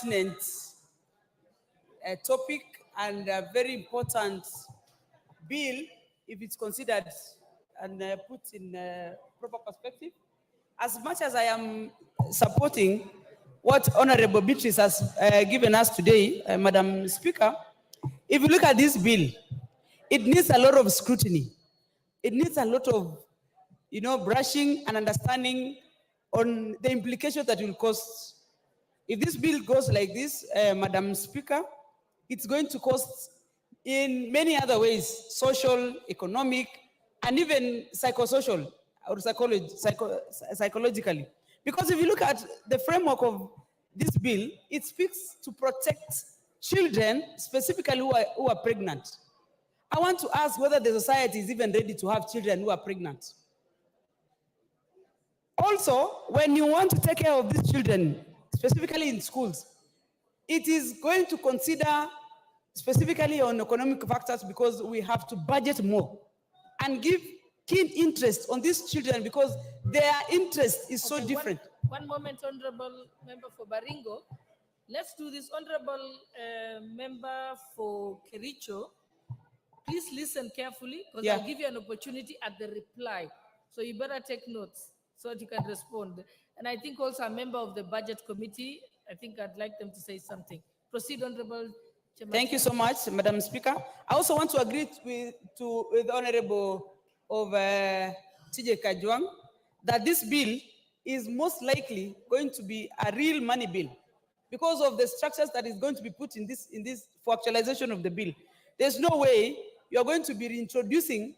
pertinent topic and a very important bill if it's considered and put in proper perspective. As much as I am supporting what Honorable Beatrice has given us today, Madam Speaker, if you look at this bill, it needs a lot of scrutiny. It needs a lot of, brushing and understanding on the implications that will cause. If this bill goes like this, Madam Speaker, it's going to cost in many other ways, social, economic, and even psychosocial or psychologically. Because if you look at the framework of this bill, it speaks to protect children, specifically who are pregnant. I want to ask whether the society is even ready to have children who are pregnant. Also, when you want to take care of these children, specifically in schools, it is going to consider specifically on economic factors because we have to budget more and give keen interest on these children because their interest is so different. One moment, Honorable Member for Baringo. Let's do this. Honorable Member for Kericho, please listen carefully because I'll give you an opportunity at the reply. So you better take notes so that you can respond. And I think also a member of the Budget Committee, I think I'd like them to say something. Proceed, Honorable Chairman. Thank you so much, Madam Speaker. I also want to agree with Honorable of TJ Kajwang that this bill is most likely going to be a real money bill because of the structures that is going to be put in this for actualization of the bill. There's no way you're going to be reintroducing,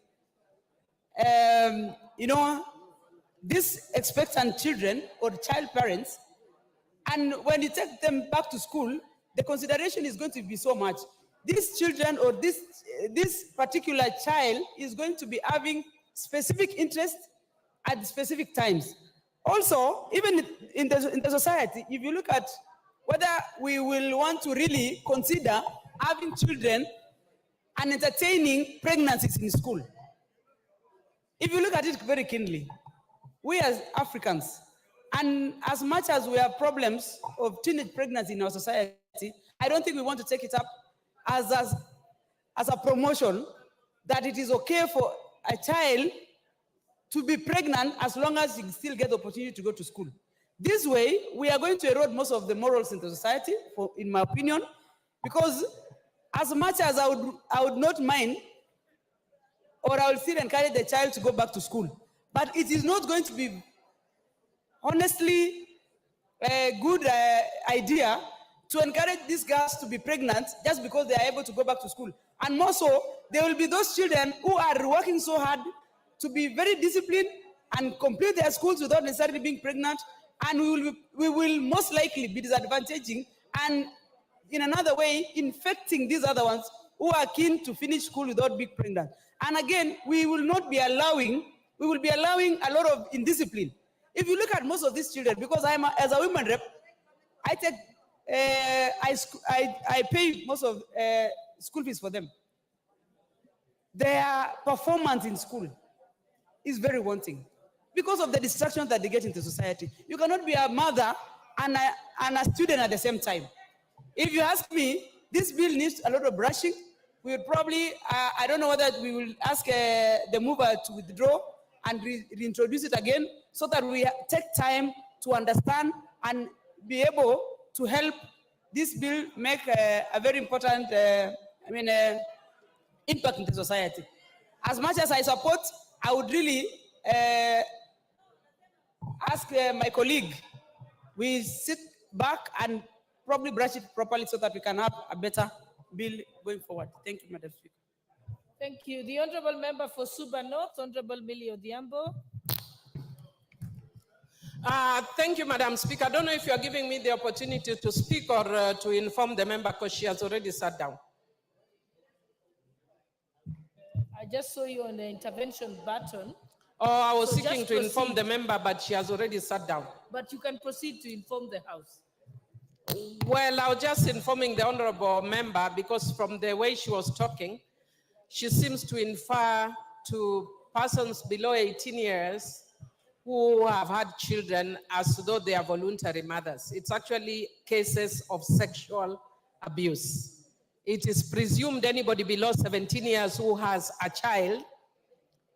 these expectant children or child parents, and when you take them back to school, the consideration is going to be so much. These children or this particular child is going to be having specific interest at specific times. Also, even in the society, if you look at whether we will want to really consider having children and entertaining pregnancies in school. If you look at it very keenly, we as Africans, and as much as we have problems of teenage pregnancy in our society, I don't think we want to take it up as a promotion that it is okay for a child to be pregnant as long as you still get the opportunity to go to school. This way, we are going to erode most of the morals in the society, in my opinion, because as much as I would not mind, or I will still encourage the child to go back to school, but it is not going to be, honestly, a good idea to encourage these girls to be pregnant just because they are able to go back to school. And more so, there will be those children who are working so hard to be very disciplined and complete their schools without necessarily being pregnant, and we will most likely be disadvantaging and in another way infecting these other ones who are keen to finish school without being pregnant. And again, we will be allowing a lot of indiscipline. If you look at most of these children, because as a women rep, I take I pay most of school fees for them. Their performance in school is very wanting because of the distractions that they get into society. You cannot be a mother and a student at the same time. If you ask me, this bill needs a lot of brushing. We will probably, I don't know whether we will ask the mover to withdraw and reintroduce it again so that we take time to understand and be able to help this bill make a very important impact in the society. As much as I support, I would really ask my colleague, we sit back and probably brush it properly so that we can have a better bill going forward. Thank you, Madam Speaker. Thank you. The Honorable Member for Suba North, Honorable Millie Odhiambo. Thank you, Madam Speaker. I don't know if you're giving me the opportunity to speak or to inform the member because she has already sat down. I just saw you on the intervention button. Oh, I was seeking to inform the member, but she has already sat down. But you can proceed to inform the House. Well, I was just informing the honorable member because from the way she was talking, she seems to infer to persons below 18 years who have had children as though they are voluntary mothers. It's actually cases of sexual abuse. It is presumed anybody below 17 years who has a child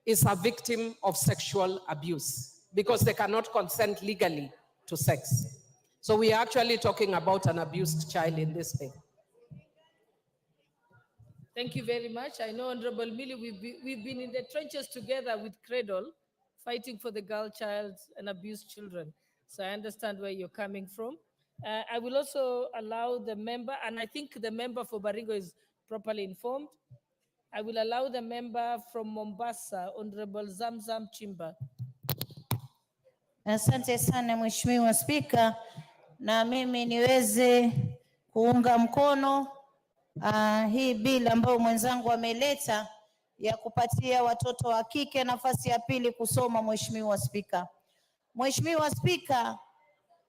is a victim of sexual abuse because they cannot consent legally to sex. So we are actually talking about an abused child in this thing. Thank you very much. I know, Honorable Millie, we've been in the trenches together with Cradle, fighting for the girl child and abused children. So I understand where you're coming from. I will also allow the member, and I think the member for Baringo is properly informed. I will allow the member from Mombasa, Honorable Zamzam Chimba. Asante sana Mheshimiwa Spika, na mimi niweze kuunga mkono hii bill ambayo mwenzangu ameleta ya kupatia watoto wa kike nafasi ya pili kusoma. Mheshimiwa Spika, Mheshimiwa Spika,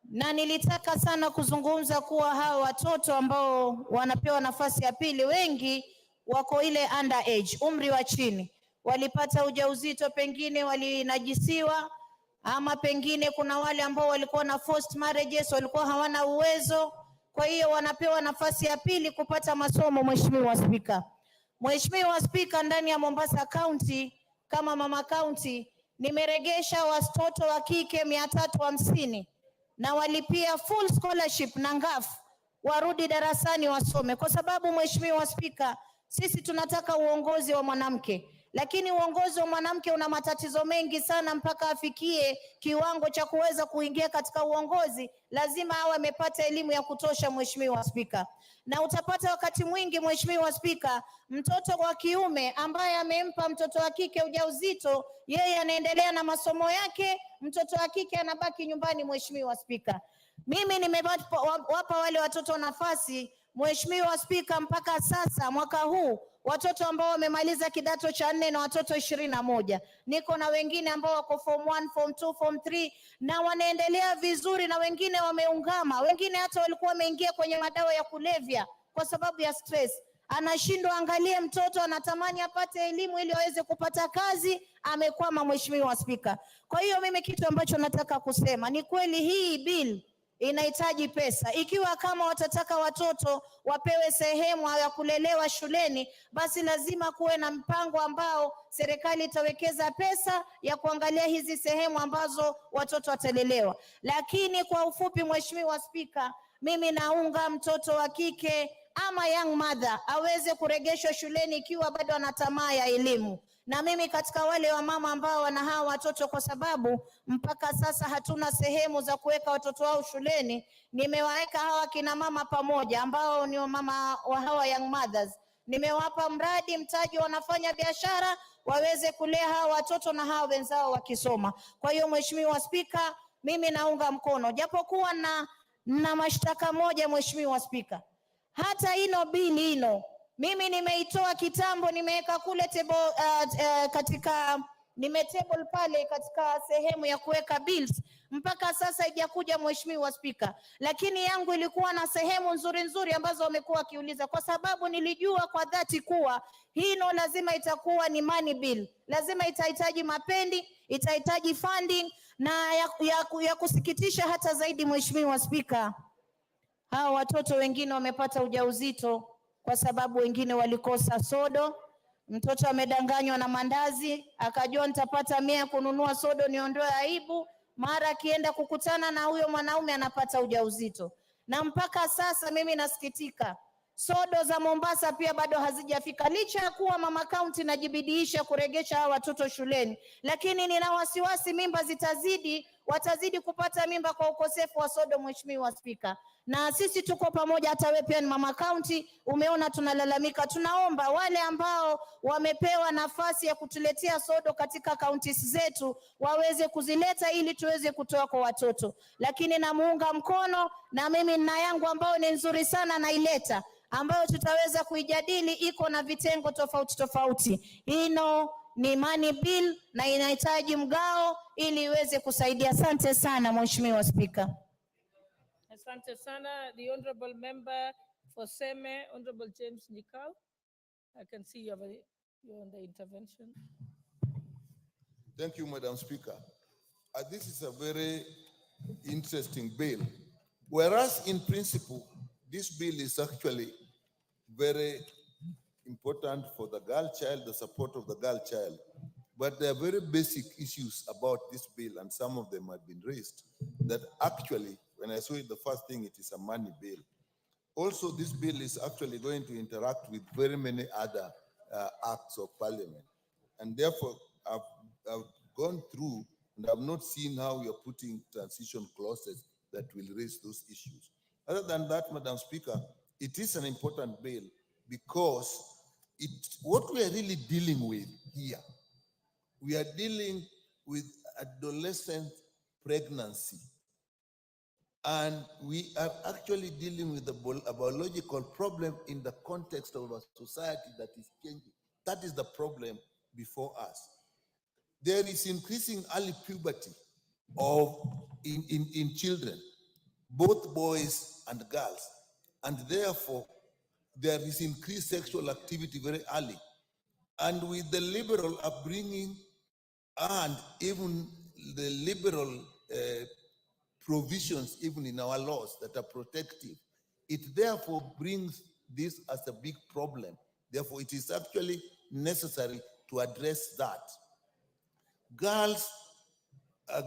na nilitaka sana kuzungumza kuwa hawa watoto ambao wanapewa nafasi ya pili wengi wako ile underage, umri wa chini, walipata ujauzito, pengine walinajisiwa, ama pengine kuna wale ambao walikuwa na forced marriages, walikuwa hawana uwezo, kwa hiyo wanapewa nafasi ya pili kupata masomo. Mheshimiwa Spika, Mheshimiwa Spika, ndani ya Mombasa County kama mama county nimeregesha watoto wa kike 350 na walipia full scholarship na ngafu warudi darasani wasome, kwa sababu Mheshimiwa Spika, sisi tunataka uongozi wa mwanamke, lakini uongozi wa mwanamke una matatizo mengi sana. Mpaka afikie kiwango cha kuweza kuingia katika uongozi, lazima awe amepata elimu ya kutosha. Mheshimiwa Spika, na utapata wakati mwingi Mheshimiwa Spika, mtoto wa kiume ambaye amempa mtoto wa kike ujauzito, yeye anaendelea na masomo yake, mtoto wa kike anabaki nyumbani. Mheshimiwa Spika, mimi nimewapa wale watoto nafasi. Mheshimiwa Spika, mpaka sasa mwaka huu watoto ambao wamemaliza kidato cha 4 na watoto 21. Niko na wengine ambao wako form 1, form 2, form 3 na wanaendelea vizuri, na wengine wameungama, wengine hata walikuwa wameingia kwenye madawa ya kulevya kwa sababu ya stress. Anashindwa, angalie mtoto anatamani apate elimu ili aweze kupata kazi, amekwama. Mheshimiwa Spika, kwa hiyo mimi kitu ambacho nataka kusema ni kweli hii bill inahitaji pesa. Ikiwa kama watataka watoto wapewe sehemu ya kulelewa shuleni, basi lazima kuwe na mpango ambao serikali itawekeza pesa ya kuangalia hizi sehemu ambazo watoto watalelewa. Lakini kwa ufupi Mheshimiwa Spika, mimi naunga mtoto wa kike ama young mother aweze kuregeshwa shuleni ikiwa bado ana tamaa ya elimu. Na mimi katika wale wa mama ambao wana hawa watoto, kwa sababu mpaka sasa hatuna sehemu za kuweka watoto wao shuleni, nimewaeka hawa kina mama pamoja ambao ni mama wa hawa young mothers. Nimewapa mradi mtaji, wanafanya biashara waweze kulea hawa watoto na hawa wenzao wakisoma. Kwa hiyo Mheshimiwa Spika, mimi naunga mkono, japokuwa na mashtaka moja Mheshimiwa Spika. Hata ino bili ino mimi nimeitoa kitambo, nimeweka kule table, katika nimetable pale katika sehemu ya kuweka bills, mpaka sasa haijakuja Mheshimiwa Spika, lakini yangu ilikuwa na sehemu nzuri ambazo wamekuwa wakiuliza, kwa sababu nilijua kwa dhati kuwa hino lazima itakuwa ni money bill, lazima itahitaji mapendi, itahitaji funding. Na ya kusikitisha hata zaidi Mheshimiwa Spika, hao watoto wengine wamepata ujauzito kwa sababu wengine walikosa sodo. Mtoto amedanganywa na mandazi, akajua nitapata 100 kununua sodo niondoe aibu, mara akienda kukutana na huyo mwanaume anapata ujauzito. Na mpaka sasa mimi nasikitika, sodo za Mombasa pia bado hazijafika, licha ya kuwa mama county najibidiisha kuregesha hawa watoto shuleni, lakini nina wasiwasi mimba watazidi kupata mimba kwa ukosefu wa sodo. Mheshimiwa Spika, na sisi tuko pamoja, hata wewe pia ni mama county, umeona tunalalamika. Tunaomba wale ambao wamepewa nafasi ya kutuletea sodo katika counties zetu waweze kuzileta ili tuweze kutoa kwa watoto. Lakini namuunga mkono, na mimi nina yangu ambao ni nzuri sana naileta, ambayo tutaweza kuijadili, iko na vitengo tofauti. Ino ni money bill na inahitaji mgao ili iweze kusaidia. Asante sana Mheshimiwa Spika. Asante sana. The honorable member for Seme, Honorable James Nikau. I can see you're on the intervention. Thank you, Madam Speaker. This is a very interesting bill. Whereas in principle, this bill is actually very important for the girl child, the support of the girl child. But there are very basic issues about this bill, and some of them have been raised, that actually, when I saw it, the first thing, it is a money bill. Also, this bill is actually going to interact with very many other acts of parliament. And therefore, I've gone through and I've not seen how you're putting transition clauses that will raise those issues. Other than that, Madam Speaker, it is an important bill because what we are really dealing with here, we are dealing with adolescent pregnancy. And we are actually dealing with a biological problem in the context of a society that is changing. That is the problem before us. There is increasing early puberty in children, both boys and girls. And therefore, there is increased sexual activity very early. And with the liberal upbringing and even the liberal provisions even in our laws that are protective, it therefore brings this as a big problem. Therefore, it is actually necessary to address that. Girls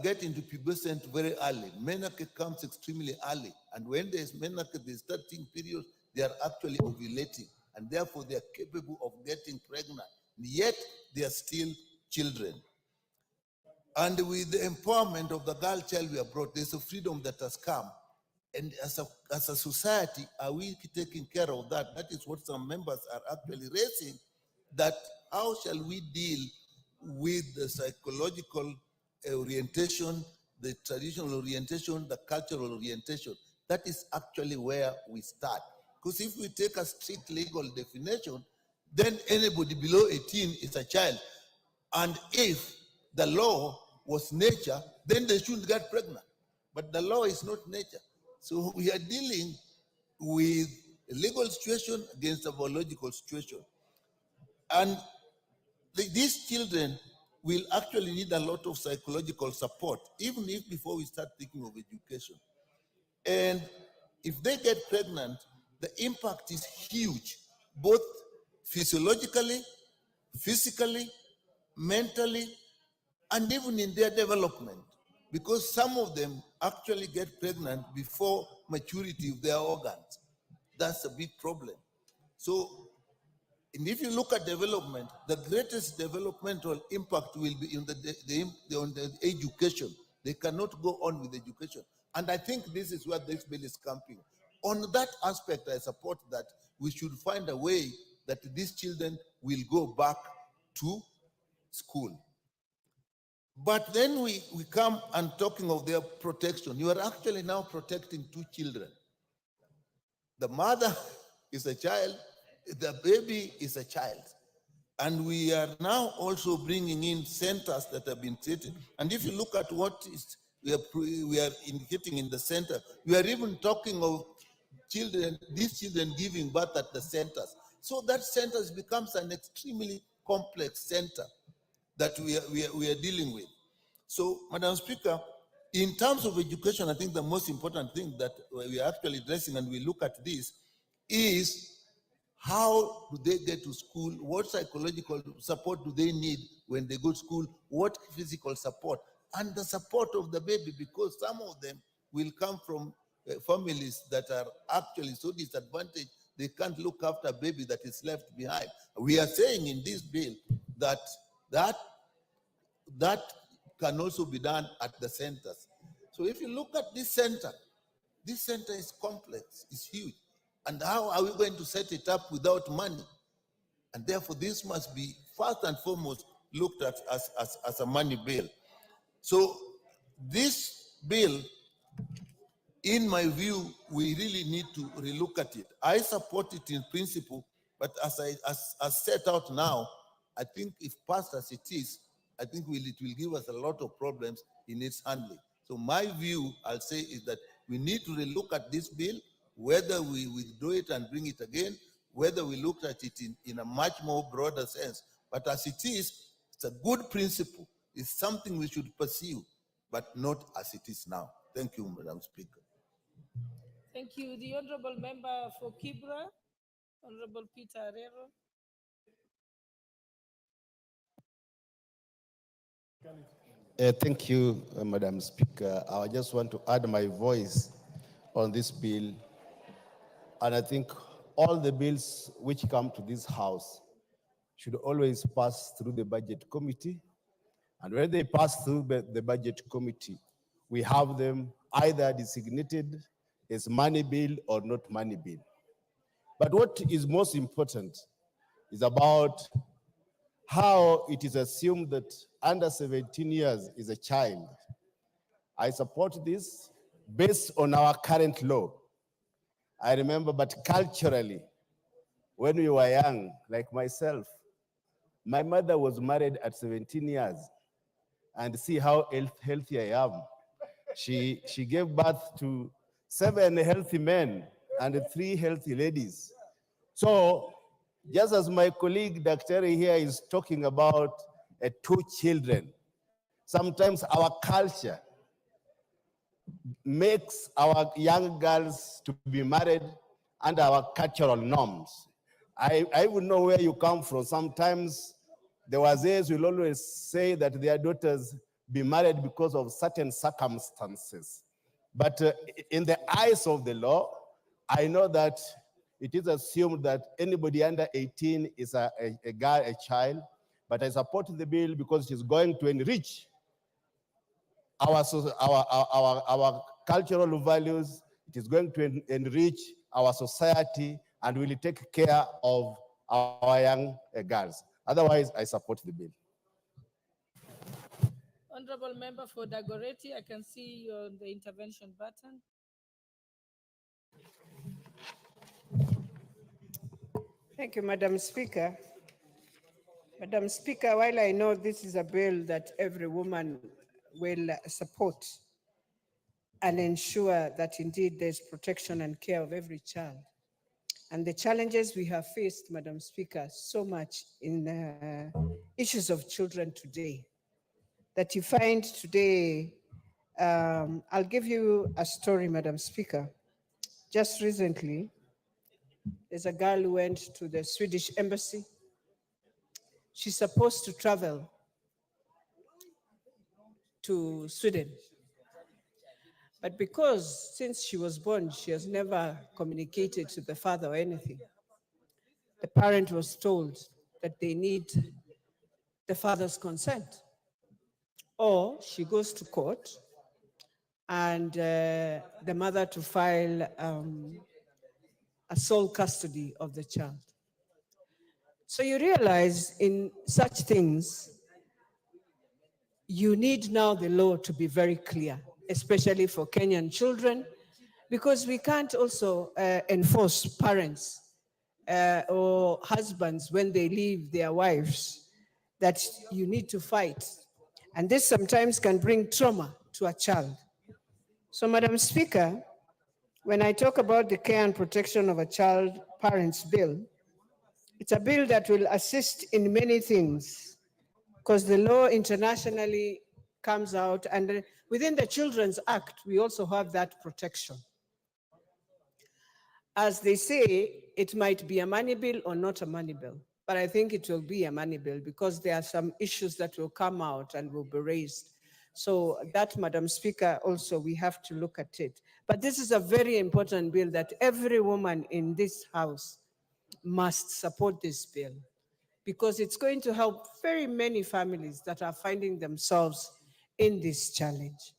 get into pubescent very early. Menarche comes extremely early. And when there's menarche, the starting period, they are actually ovulating. And therefore, they are capable of getting pregnant. Yet, they are still children. And with the empowerment of the girl child we have brought, there's a freedom that has come. And as a society, are we taking care of that? That is what some members are actually raising, that how shall we deal with the psychological orientation, the traditional orientation, the cultural orientation? That is actually where we start. Because if we take a strict legal definition, then anybody below 18 is a child. And if the law was nature, then they shouldn't get pregnant. But the law is not nature. So we are dealing with a legal situation against a biological situation. And these children will actually need a lot of psychological support, even if before we start thinking of education. And if they get pregnant, the impact is huge, both physiologically, physically, mentally, and even in their development, because some of them actually get pregnant before maturity of their organs. That's a big problem. So, and if you look at development, the greatest developmental impact will be in on the education. They cannot go on with education. And I think this is where this bill is camping. On that aspect, I support that we should find a way that these children will go back to school. But then we come and talking of their protection. You are actually now protecting two children. The mother is a child, the baby is a child. And we are now also bringing in centers that have been created. And if you look at what is we are indicating in the center, we are even talking of children, these children giving birth at the centers. So that centers becomes an extremely complex center that we are dealing with. So, Madam Speaker, in terms of education, I think the most important thing that we are actually addressing, and we look at this, is how do they get to school? What psychological support do they need when they go to school? What physical support? And the support of the baby, because some of them will come from families that are actually so disadvantaged, they can't look after a baby that is left behind. We are saying in this bill that can also be done at the centers. So if you look at this center is complex, it's huge. And how are we going to set it up without money? And therefore, this must be first and foremost looked at as a money bill. So this bill, in my view, we really need to relook at it. I support it in principle, but as set out now, I think if passed as it is, I think it will give us a lot of problems in its handling. So my view, I'll say, is that we need to relook at this bill, whether we withdraw it and bring it again, whether we look at it in a much more broader sense. But as it is, it's a good principle. It's something we should pursue. but not as it is now. Thank you, Madam Speaker. Thank you. The Honorable Member for Kibra, Honorable Peter Arero. Thank you, Madam Speaker. I just want to add my voice on this bill. And I think all the bills which come to this House should always pass through the Budget Committee. And when they pass through the Budget Committee, we have them either designated as money bill or not money bill. But what is most important is about how it is assumed that under 17 years is a child. I support this based on our current law. I remember, but culturally, when we were young, like myself, my mother was married at 17 years, and see how healthy I am. She gave birth to 7 healthy men and 3 healthy ladies. So just as my colleague Dr. here is talking about 2 children, sometimes our culture makes our young girls to be married under our cultural norms. I would know where you come from. Sometimes the Wazes will always say that their daughters be married because of certain circumstances. But in the eyes of the law, I know that it is assumed that anybody under 18 is a girl, a child. But I support the bill because it is going to enrich our cultural values. It is going to enrich our society and will take care of our young girls. Otherwise, I support the bill. Honorable Member for Dagoretti, I can see you on the intervention button. Thank you, Madam Speaker. Madam Speaker, while I know this is a bill that every woman will support and ensure that indeed there's protection and care of every child, and the challenges we have faced, Madam Speaker, so much in issues of children today, that you find today, I'll give you a story, Madam Speaker. Just recently, there's a girl who went to the Swedish embassy. She's supposed to travel to Sweden. But because since she was born, she has never communicated to the father or anything, the parent was told that they need the father's consent. Or she goes to court and the mother to file a sole custody of the child. So you realize in such things, you need now the law to be very clear, especially for Kenyan children, because we can't also enforce parents or husbands when they leave their wives that you need to fight. And this sometimes can bring trauma to a child. So, Madam Speaker, when I talk about the care and protection of a child parents bill, it's a bill that will assist in many things, because the law internationally comes out, and within the Children's Act, we also have that protection. As they say, it might be a money bill or not a money bill, but I think it will be a money bill because there are some issues that will come out and will be raised. So that, Madam Speaker, also we have to look at it. But this is a very important bill that every woman in this House must support this bill, because it's going to help very many families that are finding themselves in this challenge.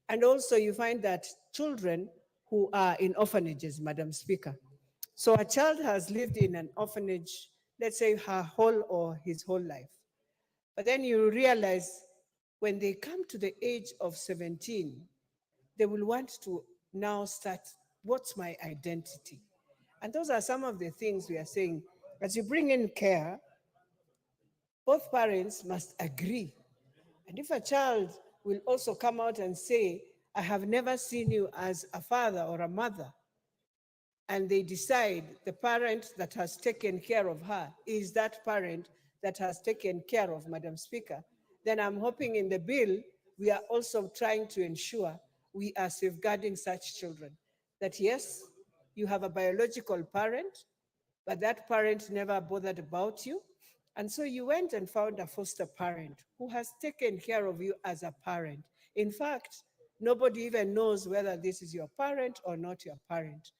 And also you find that children who are in orphanages, Madam Speaker. So a child has lived in an orphanage, let's say her whole or his whole life. But then you realize when they come to the age of 17, they will want to now start, what's my identity? And those are some of the things we are saying. As you bring in care, both parents must agree. And if a child will also come out and say, I have never seen you as a father or a mother, and they decide the parent that has taken care of her is that parent that has taken care of, Madam Speaker, then I'm hoping in the bill we are also trying to ensure we are safeguarding such children. That yes, you have a biological parent, but that parent never bothered about you. And so you went and found a foster parent who has taken care of you as a parent. In fact, nobody even knows whether this is your parent or not your parent.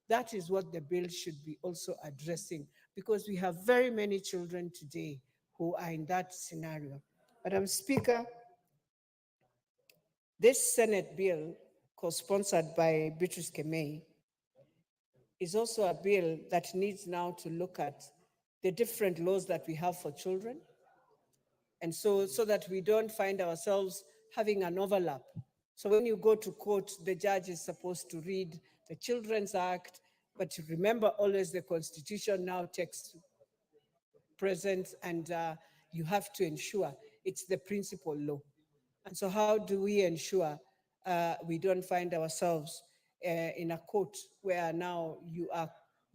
That is what the bill should be also addressing, because we have very many children today who are in that scenario. Madam Speaker, this Senate bill, co-sponsored by Beatrice Kemei, is also a bill that needs now to look at the different laws that we have for children, and so that we don't find ourselves having an overlap. So when you go to court, the judge is supposed to read the Children's Act, but remember always the Constitution now takes present, and you have to ensure it's the principal law. And so how do we ensure we don't find ourselves in a court where now you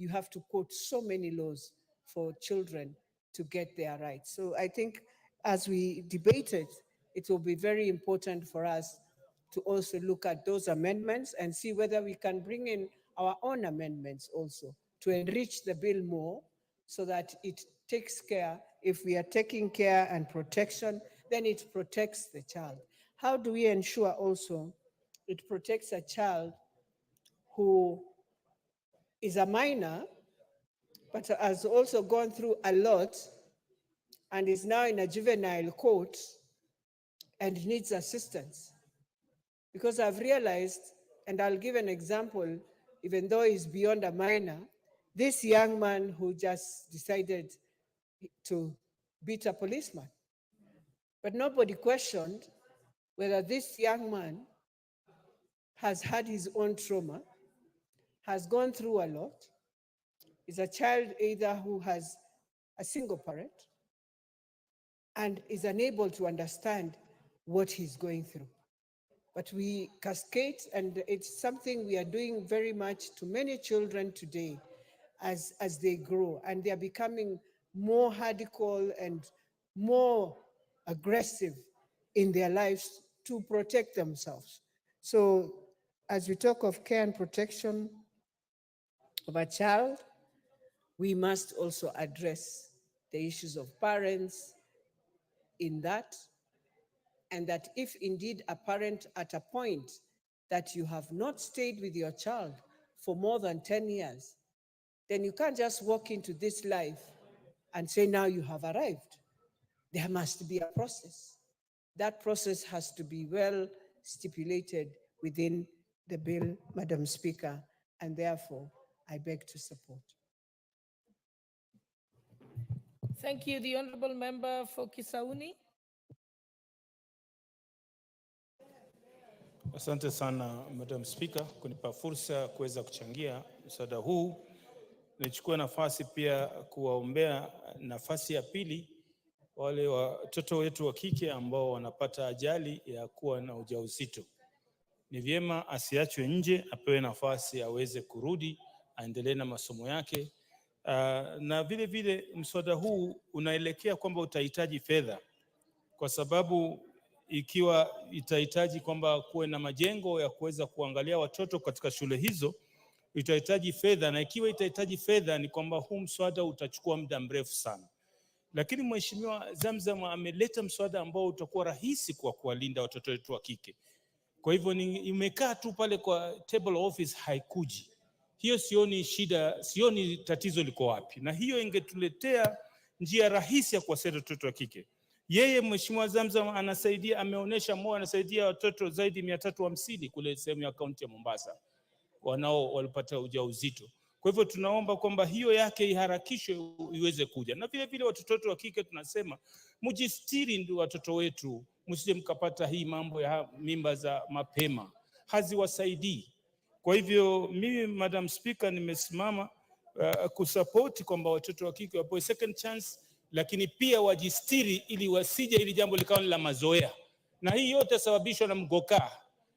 have to quote so many laws for children to get their rights? So I think as we debated, it will be very important for us to also look at those amendments and see whether we can bring in our own amendments also to enrich the bill more, so that it takes care. If we are taking care and protection, then it protects the child. How do we ensure also it protects a child who is a minor, but has also gone through a lot and is now in a juvenile court and needs assistance? Because I've realized, and I'll give an example, even though he's beyond a minor, this young man who just decided to beat a policeman. But nobody questioned whether this young man has had his own trauma, has gone through a lot, is a child either who has a single parent and is unable to understand what he's going through. But we cascade, and it's something we are doing very much to many children today as they grow, and they are becoming more radical and more aggressive in their lives to protect themselves. So as we talk of care and protection of a child, we must also address the issues of parents in that, and that if indeed a parent at a point that you have not stayed with your child for more than 10 years, then you can't just walk into this life and say, now you have arrived. There must be a process. That process has to be well stipulated within the bill, Madam Speaker, and therefore I beg to support. Thank you. The Honorable Member for Kisauni. Asante sana Madam Speaker kunipa fursa kuweza kuchangia mswada huu. Nichukue nafasi pia kuwaombea nafasi ya pili wale watoto wetu wa kike ambao wanapata ajali ya kuwa na ujauzito. Ni vyema asiachwe nje, apewe nafasi aweze kurudi, aendelee na masomo yake. Na vile vile mswada huu unaelekea kwamba utahitaji fedha, kwa sababu ikiwa itahitaji kwamba kuwe na majengo ya kuweza kuangalia watoto katika shule hizo, itahitaji fedha, na ikiwa itahitaji fedha ni kwamba huu mswada utachukua muda mrefu sana. Lakini Mheshimiwa Zamzam ameleta mswada ambao utakuwa rahisi kwa kuwalinda watoto wetu wa kike. Kwa hivyo imekaa tu pale kwa table office, haikuji. Hiyo sioni shida, sioni tatizo liko wapi. Na hiyo ingetuletea njia rahisi ya kuwasaidia watoto wa kike. Yeye Mheshimiwa Zamzam anasaidia, ameonyesha anasaidia watoto zaidi 350 kule sehemu ya kaunti ya Mombasa walipata ujauzito. Kwa hivyo tunaomba kwamba hiyo yake iharakishwe iweze kuja. Na vile vile watoto wetu wa kike tunasema mjistiri, ndio watoto wetu, msije mkapata hii mambo ya mimba za mapema, haziwasaidii. Kwa hivyo mimi Madam Speaker nimesimama kusupport kwamba watoto wa kike wapewe second chance, lakini pia wajistiri ili wasije ili jambo likawa la mazoea. Na hii yote sababishwa na mgokaa.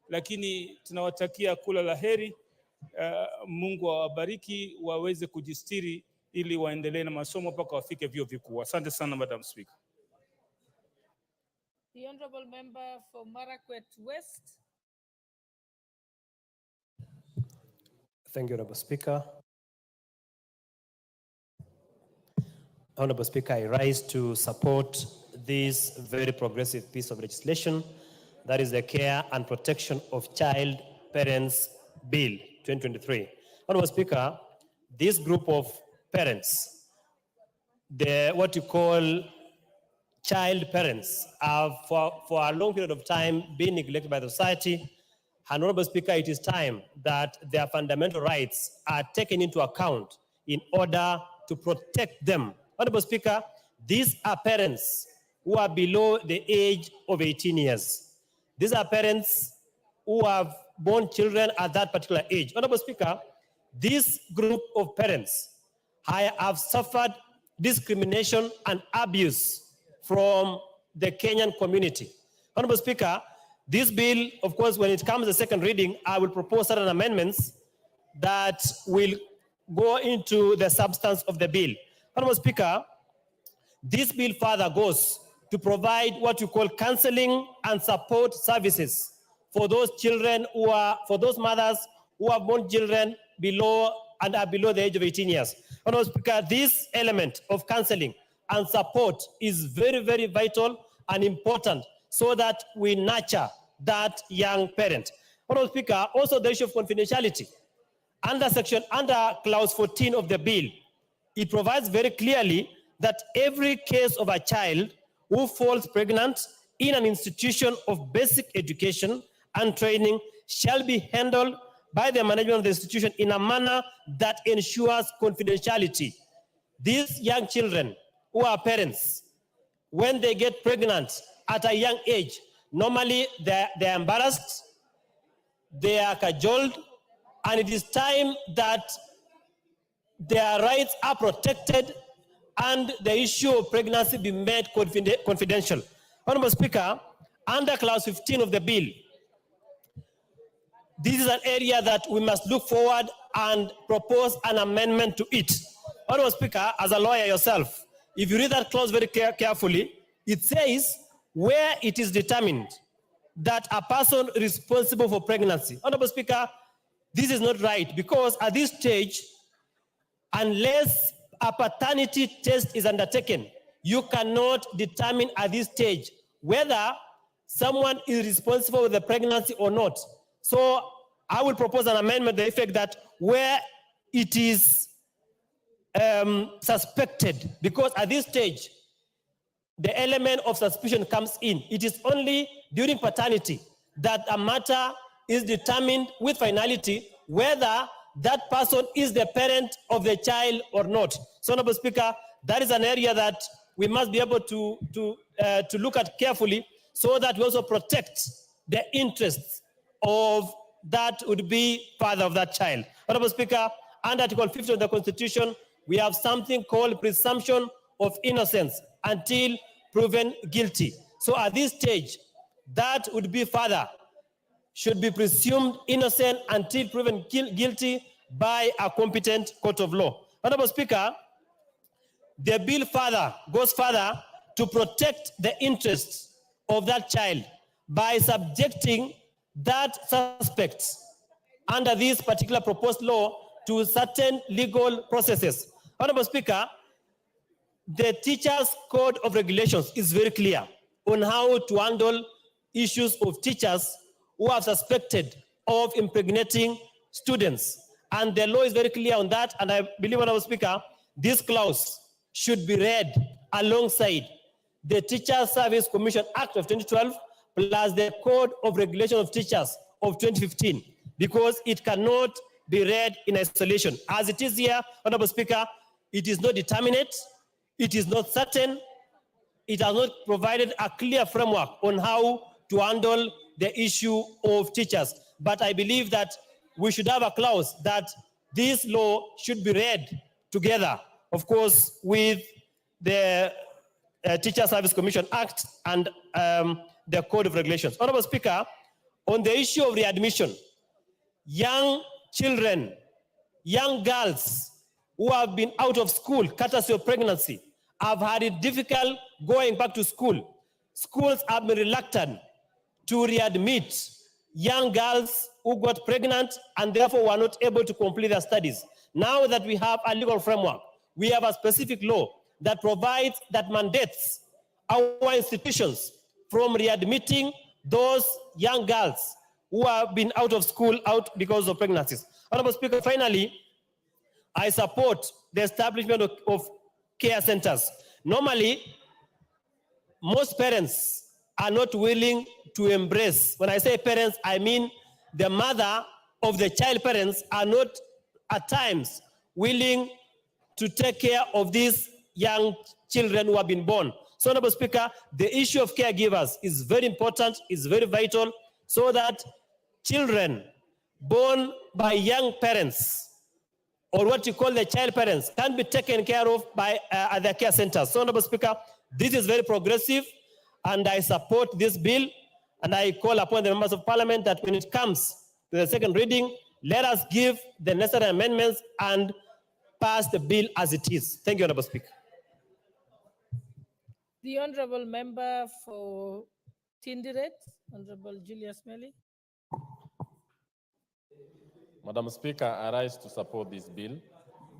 Lakini tunawatakia kula la heri. Mungu awabariki, waweze kujistiri ili waendelee na masomo mpaka wafike vyuo vikuu. Asante sana Madam Speaker. The Honorable Member for Marakwet West. Thank you, Honorable Speaker. Honorable Speaker, I rise to support this very progressive piece of legislation, that is the Care and Protection of Child Parents Bill 2023. Honorable Speaker, this group of parents, what you call child parents, have for a long period of time been neglected by the society. Honorable Speaker, it is time that their fundamental rights are taken into account in order to protect them. Honorable Speaker, these are parents who are below the age of 18 years. These are parents who have born children at that particular age. Honorable Speaker, this group of parents have suffered discrimination and abuse from the Kenyan community. Honorable Speaker, this bill, of course, when it comes to second reading, I will propose certain amendments that will go into the substance of the bill. Honorable Speaker, this bill further goes to provide what you call counseling and support services for those children for those mothers who have born children below and are below the age of 18 years. Honorable Speaker, this element of counseling and support is very, very vital and important so that we nurture that young parent. Honorable Speaker, also the issue of confidentiality. Under clause 14 of the bill, it provides very clearly that every case of a child who falls pregnant in an institution of basic education and training shall be handled by the management of the institution in a manner that ensures confidentiality. These young children who are parents, when they get pregnant at a young age, normally they're embarrassed, they are cajoled, and it is time that their rights are protected and the issue of pregnancy be made confidential. Honorable Speaker, under clause 15 of the bill, this is an area that we must look forward and propose an amendment to it. Honorable Speaker, as a lawyer yourself, if you read that clause very carefully, it says where it is determined that a person responsible for pregnancy. Honorable Speaker, this is not right because at this stage, unless a paternity test is undertaken, you cannot determine at this stage whether someone is responsible for the pregnancy or not. So I will propose an amendment to the effect that where it is suspected, because at this stage, the element of suspicion comes in. It is only during paternity that a matter is determined with finality whether that person is the parent of the child or not. So, Honorable Speaker, that is an area that we must be able to look at carefully so that we also protect the interests of that would be father of that child. Honorable Speaker, under Article 50 of the Constitution, we have something called presumption of innocence until proven guilty. So at this stage, that would be father should be presumed innocent until proven guilty by a competent court of law. Honorable Speaker, the bill goes further to protect the interests of that child by subjecting that suspect under this particular proposed law to certain legal processes. Honorable Speaker, the Teachers' Code of Regulations is very clear on how to handle issues of teachers who are suspected of impregnating students. And the law is very clear on that. And I believe, Honorable Speaker, this clause should be read alongside the Teacher Service Commission Act of 2012 plus the Code of Regulation of Teachers of 2015, because it cannot be read in isolation. As it is here, Honorable Speaker, it is not determinate, it is not certain, it has not provided a clear framework on how to handle the issue of teachers. But I believe that we should have a clause that this law should be read together, of course, with the Teacher Service Commission Act and the Code of Regulations. Honorable Speaker, on the issue of readmission, young children, young girls who have been out of school courtesy of pregnancy have had it difficult going back to school. schools have been reluctant to readmit young girls who got pregnant and therefore were not able to complete their studies. Now that we have a legal framework, we have a specific law that provides, that mandates our institutions from readmitting those young girls who have been out of school out because of pregnancies. Honorable Speaker, finally, I support the establishment of care centers. Normally, most parents are not willing to embrace. When I say parents, I mean the mother of the child parents are not at times willing to take care of these young children who have been born. So, Honorable Speaker, the issue of caregivers is very important, is very vital, so that children born by young parents, or what you call the child parents, can be taken care of by the care centers. So, Honorable Speaker, this is very progressive, and I support this bill, and I call upon the members of parliament that when it comes to the second reading, let us give the necessary amendments and pass the bill as it is. Thank you, Honorable Speaker. The Honorable Member for Tindiret, Honorable Julius Melly. Madam Speaker, I rise to support this bill.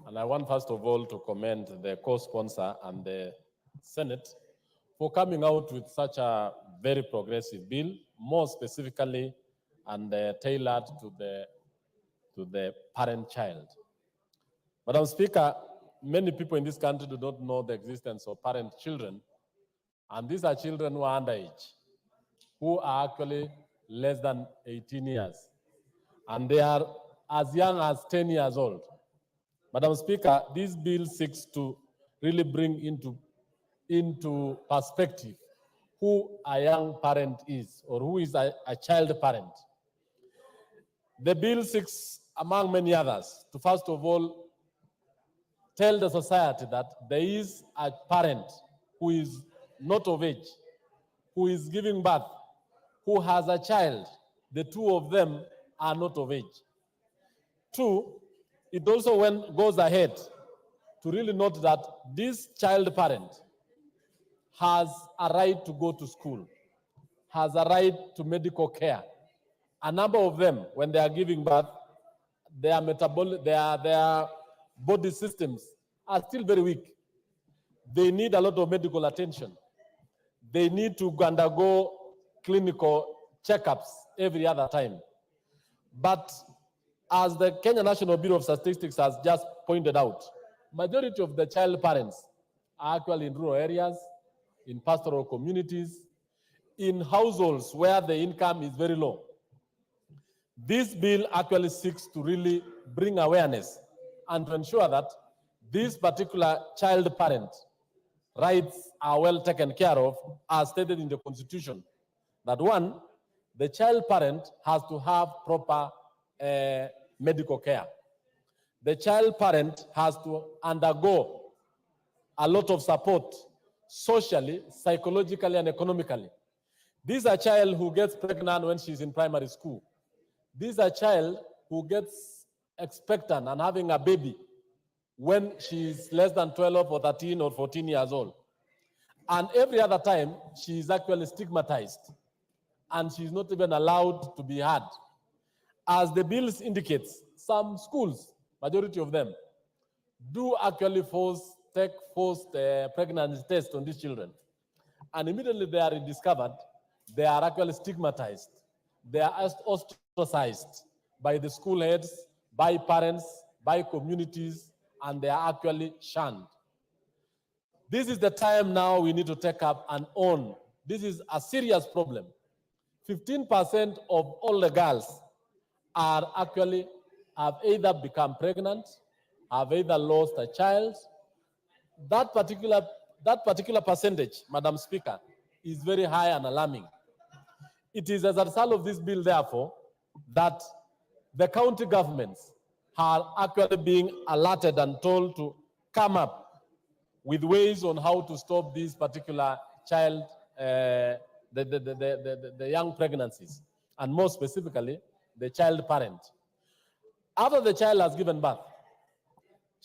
And I want first of all to commend the co-sponsor and the Senate for coming out with such a very progressive bill, more specifically and tailored to the parent-child. Madam Speaker, many people in this country do not know the existence of parent-children, and these are children who are underage, who are actually less than 18 years, and they are as young as 10 years old. Madam Speaker, this bill seeks to really bring into perspective who a young parent is, or who is a child parent. The bill seeks, among many others, to first of all tell the society that there is a parent who is not of age, who is giving birth, who has a child. The two of them are not of age. Two, it also goes ahead to really note that this child parent has a right to go to school, has a right to medical care. A number of them, when they are giving birth, their body systems are still very weak. They need a lot of medical attention. They need to undergo clinical checkups every other time. But as the Kenya National Bureau of Statistics has just pointed out, majority of the child parents are actually in rural areas, in pastoral communities, in households where the income is very low. This bill actually seeks to really bring awareness and to ensure that this particular child parent rights are well taken care of, as stated in the Constitution. That one, the child parent has to have proper medical care. The child parent has to undergo a lot of support socially, psychologically, and economically. This is a child who gets pregnant when she's in primary school. This is a child who gets expectant and having a baby when she's less than 12 or 13 or 14 years old. And every other time, she is actually stigmatized and she's not even allowed to be heard. As the bills indicates, some schools, majority of them, do actually take forced pregnancy tests on these children. And immediately they are discovered, they are actually stigmatized. They are ostracized by the school heads, by parents, by communities, and they are actually shunned. This is the time now we need to take up and own. This is a serious problem. 15% of all the girls have either become pregnant, have either lost a child. That particular percentage, Madam Speaker, is very high and alarming. It is as a result of this bill, therefore, that the county governments are actually being alerted and told to come up with ways on how to stop these particular child, the young pregnancies, and more specifically, the child parent. After the child has given birth,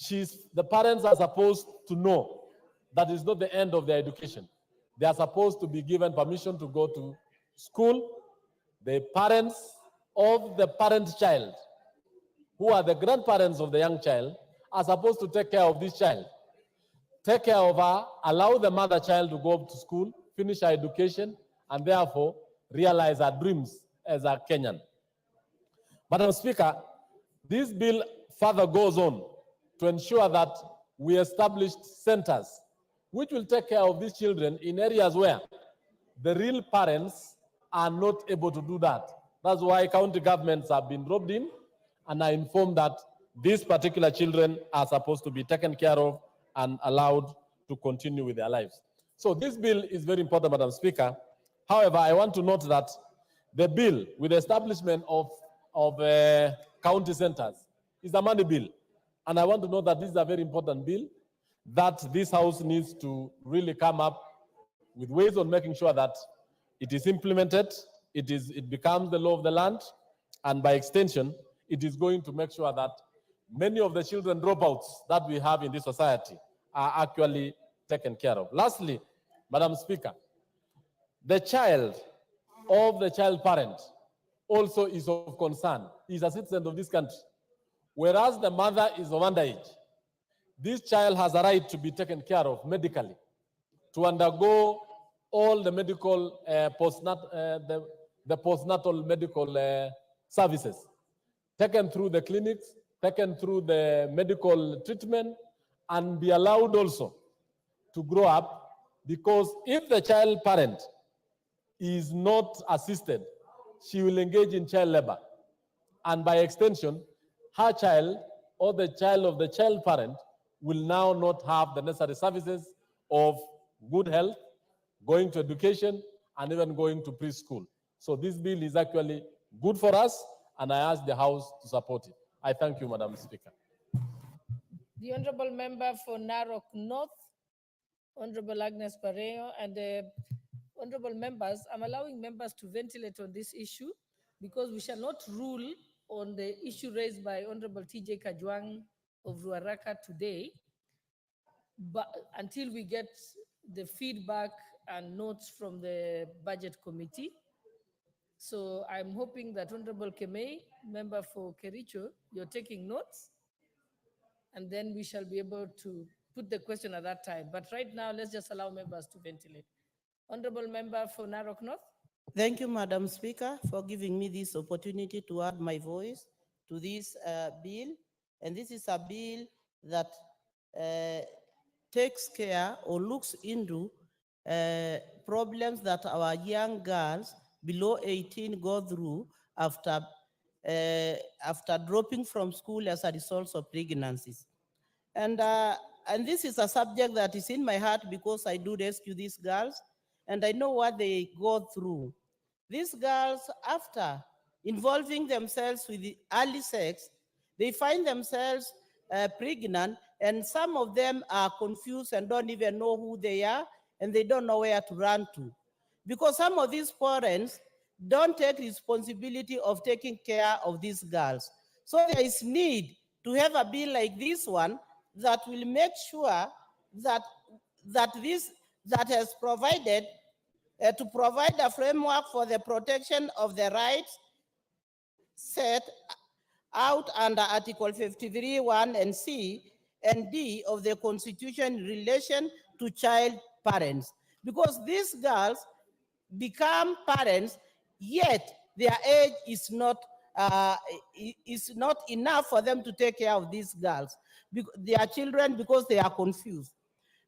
the parents are supposed to know that is not the end of their education. they are supposed to be given permission to go to school. The parents of the parent child, who are the grandparents of the young child, are supposed to take care of this child. Take care of her, allow the mother child to go to school, finish her education, and therefore realize her dreams as a Kenyan. Madam Speaker, this bill further goes on to ensure that we established centers which will take care of these children in areas where the real parents are not able to do that. That's why county governments have been roped in and are informed that these particular children are supposed to be taken care of and allowed to continue with their lives. So this bill is very important, Madam Speaker. However, I want to note that the bill with the establishment of county centers is a money bill. And I want to note that this is a very important bill that this House needs to really come up with ways of making sure that it is implemented, it becomes the law of the land, and by extension, it is going to make sure that many of the children dropouts that we have in this society are actually taken care of. Lastly, Madam Speaker, the child of the child parent also is of concern. He's a citizen of this country. Whereas the mother is of underage, this child has a right to be taken care of medically, to undergo all the medical the postnatal medical services, taken through the clinics, taken through the medical treatment, and be allowed also to grow up, because if the child parent is not assisted, she will engage in child labor. And by extension, her child or the child of the child parent will now not have the necessary services of good health, going to education, and even going to preschool. So this bill is actually good for us, and I ask the House to support it. I thank you, Madam Speaker. The Honorable Member for Narok North, Honorable Agnes Pareo, and the Honorable Members, I'm allowing members to ventilate on this issue because we shall not rule on the issue raised by Honorable TJ Kajwang of Ruaraka today, but until we get the feedback and notes from the Budget Committee. So I'm hoping that Honorable Kemei, member for Kericho, you're taking notes, and then we shall be able to put the question at that time. But right now, let's just allow members to ventilate. Honorable Member for Narok North. Thank you, Madam Speaker, for giving me this opportunity to add my voice to this bill. And this is a bill that takes care or looks into problems that our young girls below 18 go through after dropping from school as a result of pregnancies. And this is a subject that is in my heart because I do rescue these girls and I know what they go through. These girls, after involving themselves with the early sex, they find themselves pregnant, and some of them are confused and don't even know who they are, and they don't know where to run to. Because some of these parents don't take responsibility of taking care of these girls. So there is need to have a bill like this one that will make sure that has provided to provide a framework for the protection of the rights set out under Article 53, 1 and C and D of the Constitution in relation to child parents. Because these girls become parents, yet their age is not enough for them to take care of these girls, their children, because they are confused.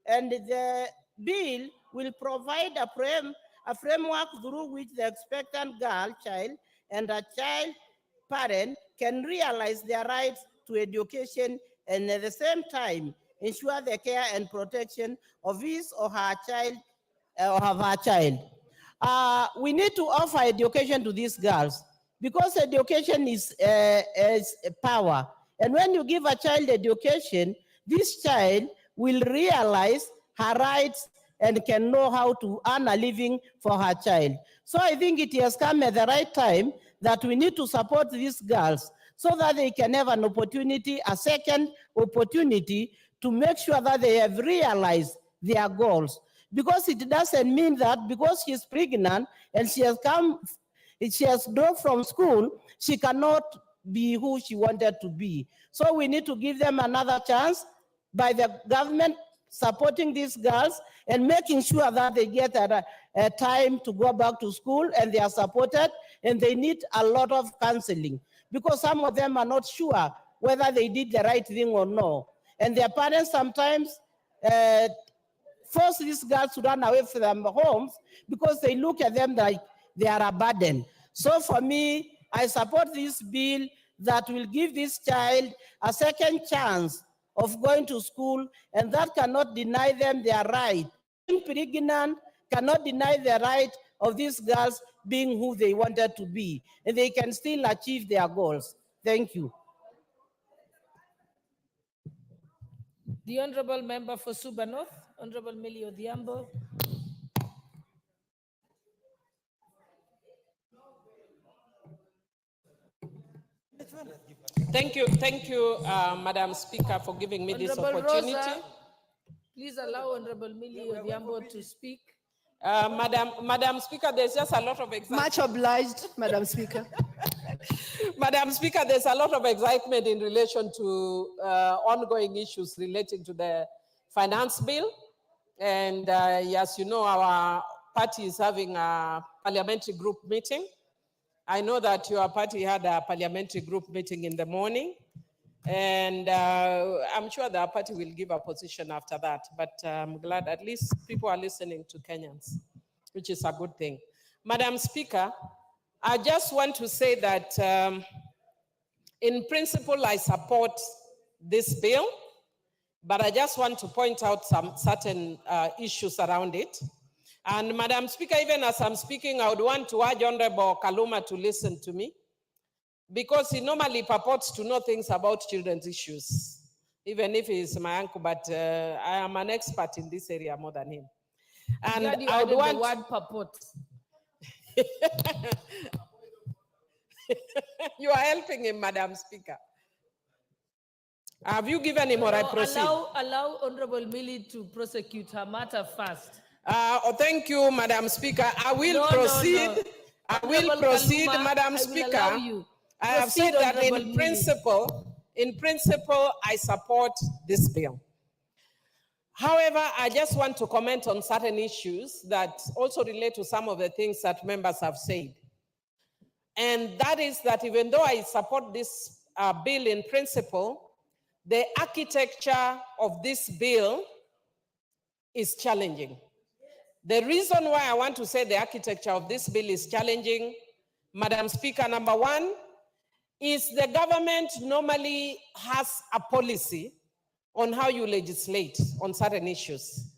And the bill will provide a framework through which the expectant girl child and a child parent can realize their rights to education and at the same time ensure the care and protection of his or her child we need to offer education to these girls because education is power. And when you give a child education, this child will realize her rights and can know how to earn a living for her child. So I think it has come at the right time that we need to support these girls so that they can have an opportunity, a second opportunity to make sure that they have realized their goals. because it doesn't mean that because she's pregnant and she has dropped from school, she cannot be who she wanted to be. So we need to give them another chance by the government supporting these girls and making sure that they get a time to go back to school and they are supported, and they need a lot of counseling because some of them are not sure whether they did the right thing or no. And their parents sometimes force these girls to run away from their homes because they look at them like they are a burden. So for me, I support this bill that will give this child a second chance of going to school, and that cannot deny them their right. Being pregnant cannot deny the right of these girls being who they wanted to be, and they can still achieve their goals. Thank you. The Honorable Member for Suba North, Honorable Millie Odhiambo. Thank you, Madam Speaker, for giving me this Honorable opportunity. Rosa, please allow Honorable Millie Odhiambo to speak. Madam Speaker, there's just a lot of excitement. Much obliged, Madam Speaker. Madam Speaker, there's a lot of excitement in relation to ongoing issues relating to the finance bill. And as you know, our party is having a parliamentary group meeting. I know that your party had a parliamentary group meeting in the morning, and I'm sure the party will give a position after that, but I'm glad at least people are listening to Kenyans, which is a good thing. Madam Speaker, I just want to say that in principle, I support this bill, but I just want to point out some certain issues around it. And Madam Speaker, even as I'm speaking, I would want to urge Honorable Kaluma to listen to me, because he normally purports to know things about children's issues, even if he's my uncle, but I am an expert in this area more than him. And I would want... the word purport. You are helping him, Madam Speaker. Have you given him or I proceed? Allow Honorable Millie to prosecute her matter first. Thank you, Madam Speaker. I will proceed. No. I will proceed, Kaluma, Madam Speaker. I have said that in principle, I support this bill. However, I just want to comment on certain issues that also relate to some of the things that members have said. And that is that even though I support this bill in principle, the architecture of this bill is challenging. The reason why I want to say the architecture of this bill is challenging, Madam Speaker, number one, is the government normally has a policy on how you legislate on certain issues.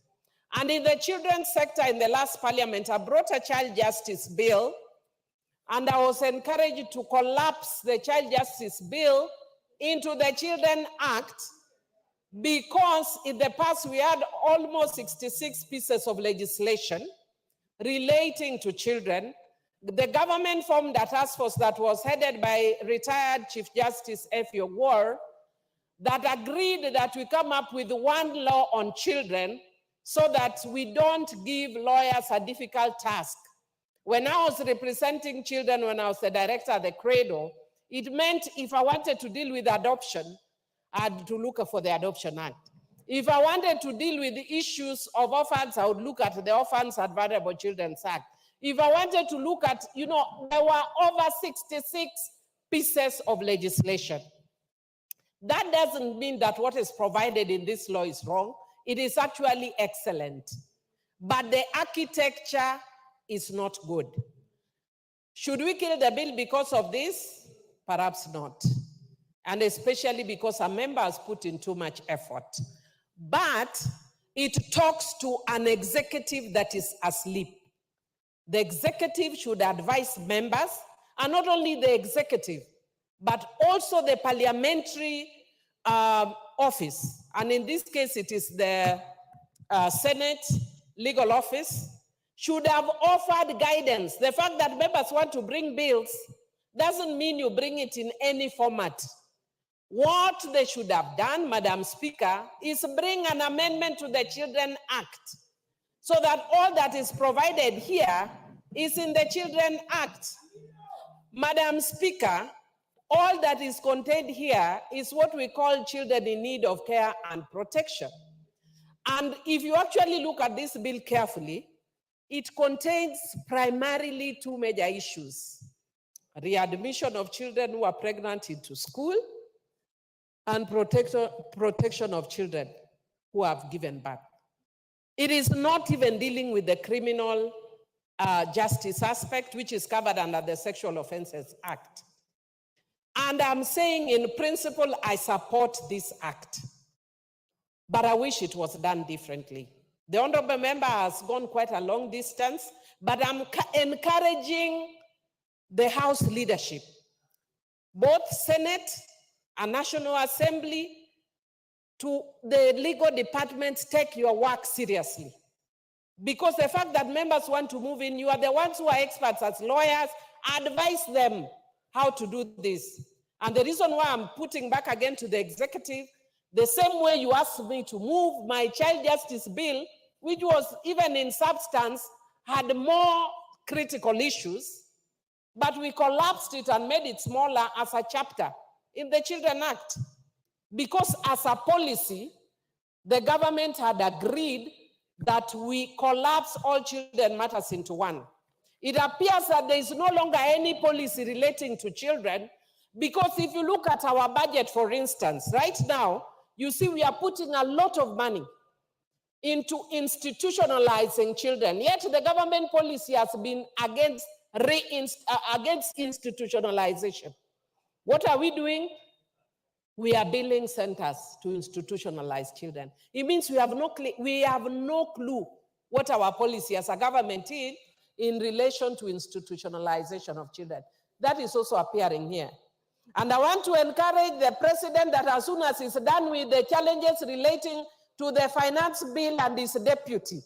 And in the children's sector in the last parliament, I brought a child justice bill, and I was encouraged to collapse the child justice bill into the Children Act, because in the past we had almost 66 pieces of legislation relating to children. The government formed a task force that was headed by retired Chief Justice F. Yogwar that agreed that we come up with one law on children so that we don't give lawyers a difficult task. When I was representing children, when I was the director at the Cradle, it meant if I wanted to deal with adoption, I had to look for the Adoption Act. If I wanted to deal with the issues of orphans, I would look at the Orphans and Vulnerable Children's Act. If I wanted to look at, there were over 66 pieces of legislation. That doesn't mean that what is provided in this law is wrong. It is actually excellent. But the architecture is not good. Should we kill the bill because of this? Perhaps not. And especially because a member has put in too much effort. But it talks to an executive that is asleep. The executive should advise members, and not only the executive, but also the parliamentary office. And in this case, it is the Senate Legal Office, should have offered guidance. The fact that members want to bring bills doesn't mean you bring it in any format. What they should have done, Madam Speaker, is bring an amendment to the Children Act So that all that is provided here is in the Children Act. Madam Speaker, all that is contained here is what we call children in need of care and protection. And if you actually look at this bill carefully, it contains primarily two major issues: readmission of children who are pregnant into school and protection of children who have given birth. It is not even dealing with the criminal justice aspect, which is covered under the Sexual Offences Act. And I'm saying in principle, I support this act, but I wish it was done differently. The honorable member has gone quite a long distance, but I'm encouraging the House leadership, both Senate and National Assembly, to the legal departments, take your work seriously. Because the fact that members want to move in, you are the ones who are experts as lawyers, advise them how to do this. And the reason why I'm putting back again to the executive, the same way you asked me to move my child justice bill, which was even in substance, had more critical issues, but we collapsed it and made it smaller as a chapter in the Children Act. Because as a policy, the government had agreed that we collapse all children matters into one. It appears that there is no longer any policy relating to children, because if you look at our budget, for instance, right now, you see we are putting a lot of money into institutionalizing children, yet the government policy has been against institutionalization. What are we doing? We are building centers to institutionalize children. It means we have no clue what our policy as a government is in relation to institutionalization of children. That is also appearing here. And I want to encourage the president that as soon as he's done with the challenges relating to the finance bill and his deputy,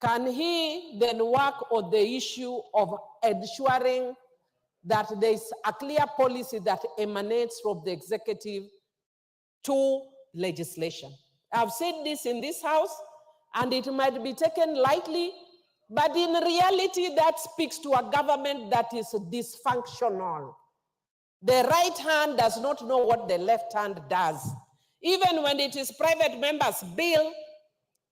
can he then work on the issue of ensuring that there is a clear policy that emanates from the executive to legislation. I've said this in this house, and it might be taken lightly, but in reality, that speaks to a government that is dysfunctional. The right hand does not know what the left hand does. Even when it is private members' bill,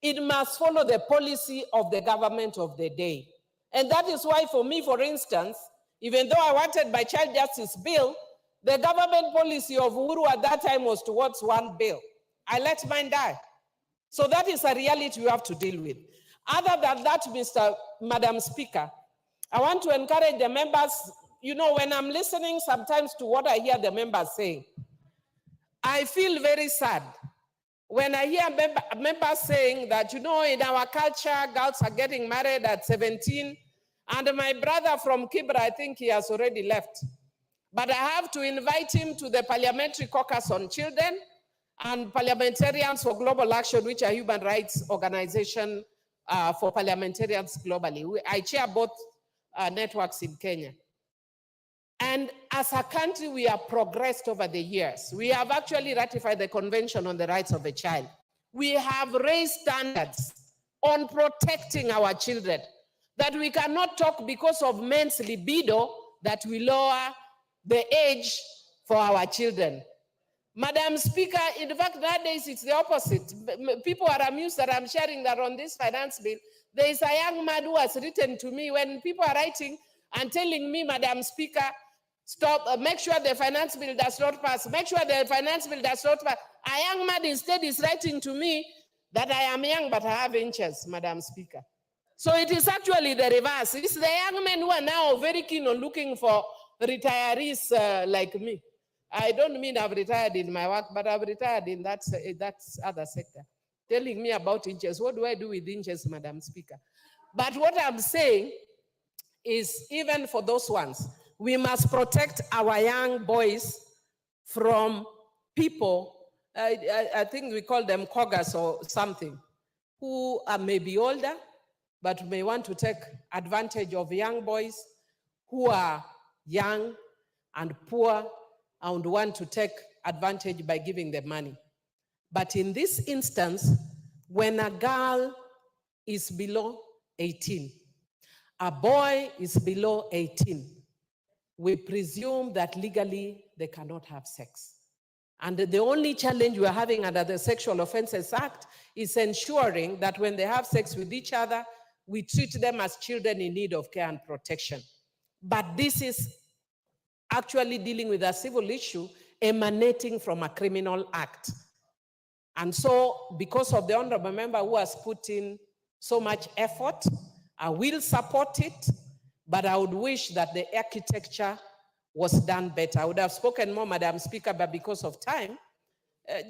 it must follow the policy of the government of the day. And that is why, for me, for instance, even though I wanted my child justice bill, the government policy of Uhuru at that time was towards one bill. I let mine die. So that is a reality we have to deal with. Other than that, Madam Speaker, I want to encourage the members, you know, when I'm listening sometimes to what I hear the members saying, I feel very sad when I hear members saying that, you know, in our culture, girls are getting married at 17, and my brother from Kibra, I think he has already left. But I have to invite him to the Parliamentary Caucus on Children and Parliamentarians for Global Action, which are human rights organization for parliamentarians globally. I chair both networks in Kenya. And as a country, we have progressed over the years. We have actually ratified the Convention on the Rights of the Child. We have raised standards on protecting our children, that we cannot talk because of men's libido that we lower the age for our children. Madam Speaker, in fact, nowadays it's the opposite. People are amused that I'm sharing that on this finance bill. There is a young man who has written to me when people are writing and telling me, Madam Speaker, stop, make sure the finance bill does not pass, make sure the finance bill does not pass. A young man instead is writing to me that I am young, but I have inches, Madam Speaker. So it is actually the reverse. It's the young men who are now very keen on looking for retirees like me. I don't mean I've retired in my work, but I've retired in that other sector. Telling me about inches. What do I do with inches, Madam Speaker? But what I'm saying is, even for those ones, we must protect our young boys from people, I think we call them coggers or something, who are maybe older, but may want to take advantage of young boys who are young and poor and want to take advantage by giving them money. But in this instance, when a girl is below 18. A boy is below 18. We presume that legally they cannot have sex. And the only challenge we're having under the Sexual Offences Act is ensuring that when they have sex with each other, we treat them as children in need of care and protection. But this is actually dealing with a civil issue emanating from a criminal act. And so, because of the honorable member who has put in so much effort, I will support it, but I would wish that the architecture was done better. I would have spoken more, Madam Speaker, but because of time,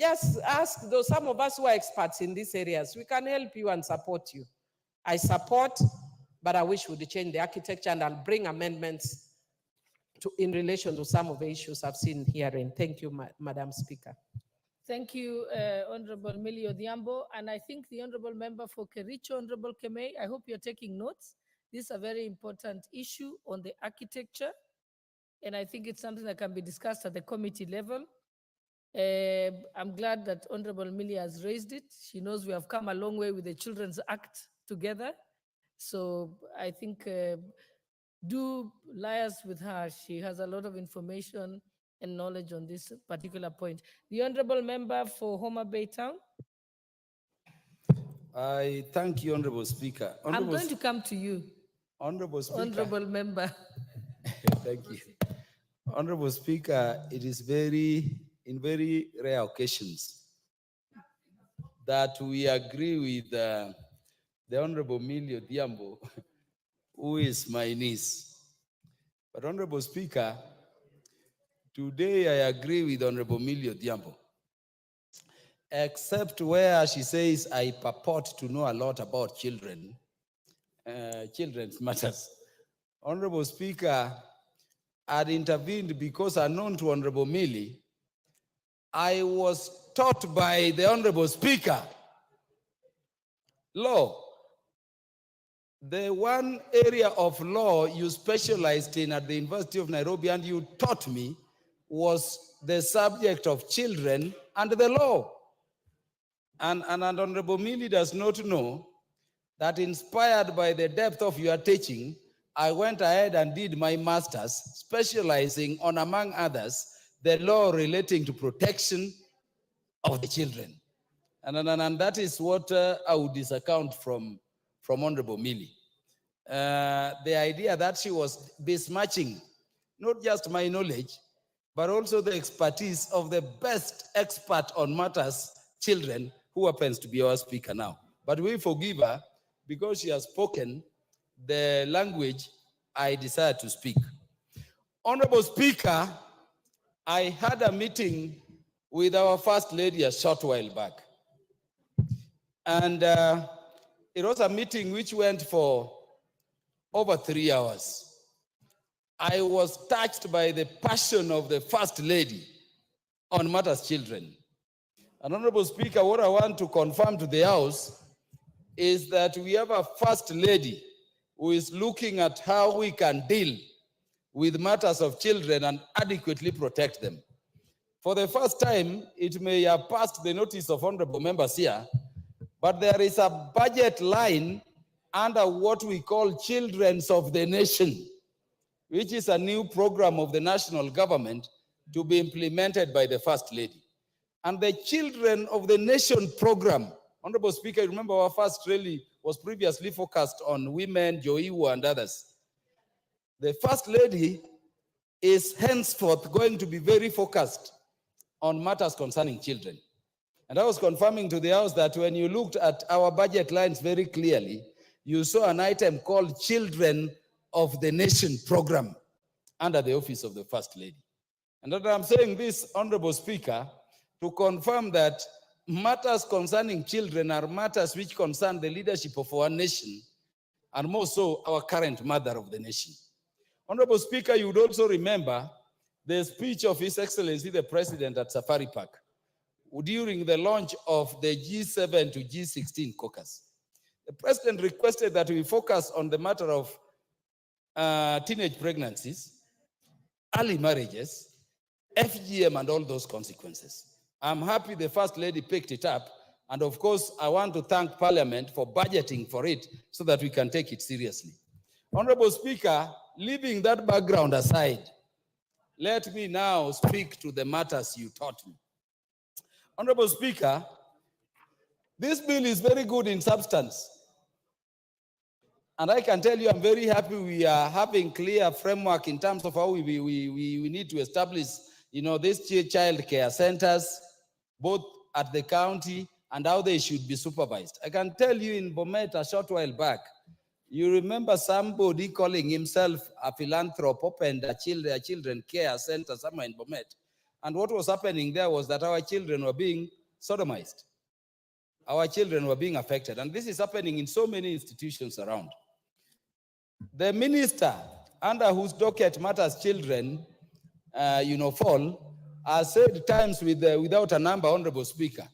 just ask those, some of us who are experts in these areas, we can help you and support you. I support, but I wish we would change the architecture, and I'll bring amendments in relation to some of the issues I've seen herein. Thank you, Madam Speaker. Thank you, Honorable Millie Odhiambo. And I think the Honorable Member for Kericho, Honorable Kemei, I hope you're taking notes. This is a very important issue on the architecture, and I think it's something that can be discussed at the committee level. I'm glad that Honorable Millie has raised it. She knows we have come a long way with the Children's Act together. So I think do liaise with her. She has a lot of information and knowledge on this particular point. The Honorable Member for Homa Bay Town. I thank you, Honorable Speaker. I'm going to come to you. Honorable Speaker. Honorable Member. Thank you. Honorable Speaker, it is in very rare occasions that we agree with the Honorable Millie Odhiambo, who is my niece. But Honorable Speaker, today I agree with Honorable Millie Odhiambo, except where she says I purport to know a lot about children's matters. Honorable Speaker, had intervened because unknown to Honorable Millie, I was taught by the Honorable Speaker law. The one area of law you specialized in at the University of Nairobi and you taught me was the subject of children and the law. And Honorable Millie does not know that, inspired by the depth of your teaching, I went ahead and did my master's, specializing on, among others, the law relating to protection of the children. And that is what I would discount from Honorable Millie. The idea that she was besmirching not just my knowledge, but also the expertise of the best expert on matters children, who happens to be our speaker now. But we forgive her because she has spoken the language I desire to speak. Honorable Speaker, I had a meeting with our First Lady a short while back. And it was a meeting which went for over 3 hours. I was touched by the passion of the First Lady on matters children. And Honorable Speaker, what I want to confirm to the House is that we have a First Lady who is looking at how we can deal with matters of children and adequately protect them. For the first time, it may have passed the notice of honorable members here, but there is a budget line under what we call Children's of the Nation, which is a new program of the national government to be implemented by the First Lady. And the Children of the Nation program, Honorable Speaker, remember our First Lady was previously focused on women, Joiwa and others. The First Lady is henceforth going to be very focused on matters concerning children. And I was confirming to the House that when you looked at our budget lines very clearly, you saw an item called Children of the Nation program under the office of the First Lady. And that I'm saying this, Honorable Speaker, to confirm that matters concerning children are matters which concern the leadership of our nation, and more so our current mother of the nation. Honorable Speaker, you would also remember the speech of His Excellency the President at Safari Park during the launch of the G7 to G16 caucus. The President requested that we focus on the matter of teenage pregnancies, early marriages, FGM, and all those consequences. I'm happy the First Lady picked it up And of course, I want to thank Parliament for budgeting for it so that we can take it seriously. Honorable Speaker, leaving that background aside, let me now speak to the matters you taught me. Honorable Speaker, this bill is very good in substance. And I can tell you, I'm very happy we are having clear framework in terms of how we need to establish, these child care centers, both at the county and how they should be supervised. I can tell you in Bomet a short while back, you remember somebody calling himself a philanthropist opened a children care center somewhere in Bomet. And what was happening there was that our children were being sodomized. Our children were being affected. And this is happening in so many institutions around. The minister, under whose docket matters children, fall, has said times without a number, Honorable Speaker,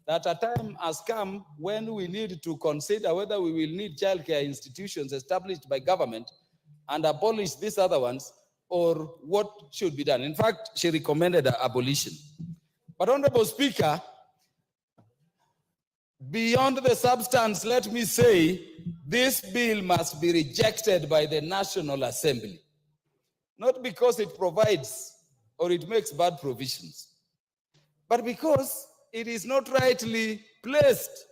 that a time has come when we need to consider whether we will need childcare institutions established by government and abolish these other ones, or what should be done. In fact, she recommended abolition. But Honorable Speaker, beyond the substance, let me say, this bill must be rejected by the National Assembly. Not because it provides or it makes bad provisions, but because it is not rightly placed.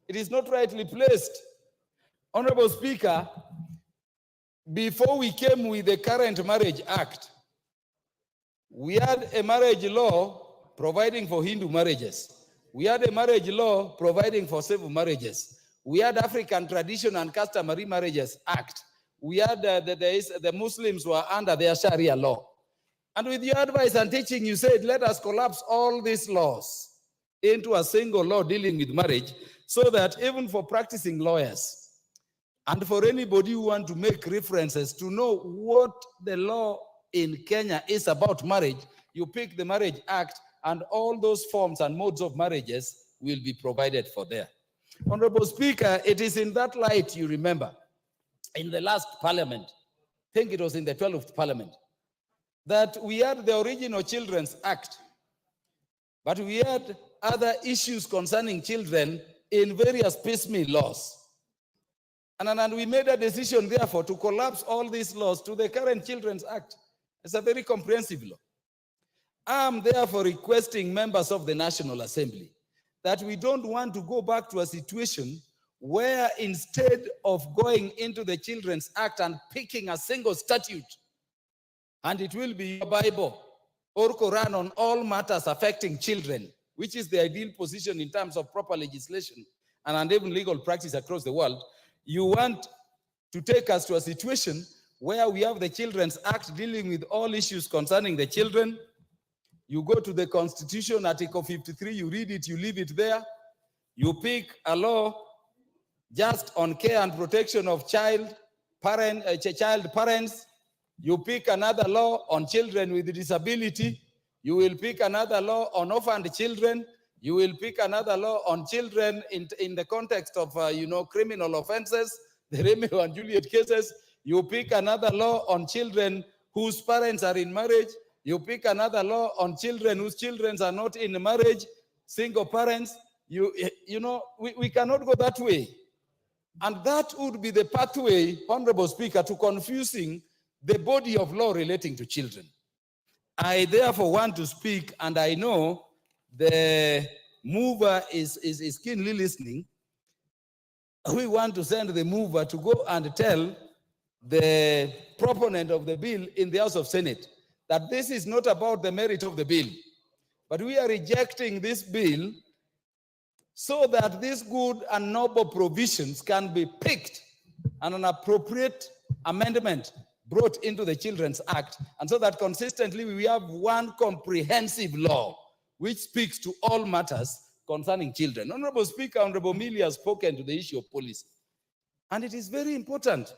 It is not rightly placed. Honorable Speaker, before we came with the current Marriage Act, we had a marriage law providing for Hindu marriages. We had a marriage law providing for civil marriages. We had African Tradition and Customary Marriages Act. We had the Muslims were under their Sharia law. And with your advice and teaching, you said, let us collapse all these laws into a single law dealing with marriage, so that even for practicing lawyers and for anybody who want to make references to know what the law in Kenya is about marriage, you pick the Marriage Act and all those forms and modes of marriages will be provided for there. Honorable Speaker, it is in that light, you remember, in the last parliament, I think it was in the 12th parliament, that we had the original Children's Act, but we had other issues concerning children in various piecemeal laws. And we made a decision, therefore, to collapse all these laws to the current Children's Act. It's a very comprehensive law. I'm therefore requesting members of the National Assembly that we don't want to go back to a situation where instead of going into the Children's Act and picking a single statute, and it will be your Bible or Quran on all matters affecting children, which is the ideal position in terms of proper legislation and even legal practice across the world, you want to take us to a situation where we have the Children's Act dealing with all issues concerning the children. You go to the Constitution, Article 53, you read it, you leave it there. You pick a law just on care and protection of child parents. You pick another law on children with disability. You will pick another law on orphaned children. You will pick another law on children in the context of, criminal offenses, the Romeo and Juliet cases. You pick another law on children whose parents are in marriage. You pick another law on children whose children are not in marriage, single parents. We cannot go that way. And that would be the pathway, Honorable Speaker, to confusing the body of law relating to children. I therefore want to speak, and I know the mover is keenly listening. We want to send the mover to go and tell the proponent of the bill in the House of Senate that this is not about the merit of the bill, but we are rejecting this bill so that these good and noble provisions can be picked and an appropriate amendment brought into the Children's Act, and so that consistently we have one comprehensive law which speaks to all matters concerning children. Honorable Speaker, Honorable Millie has spoken to the issue of policy, and it is very important.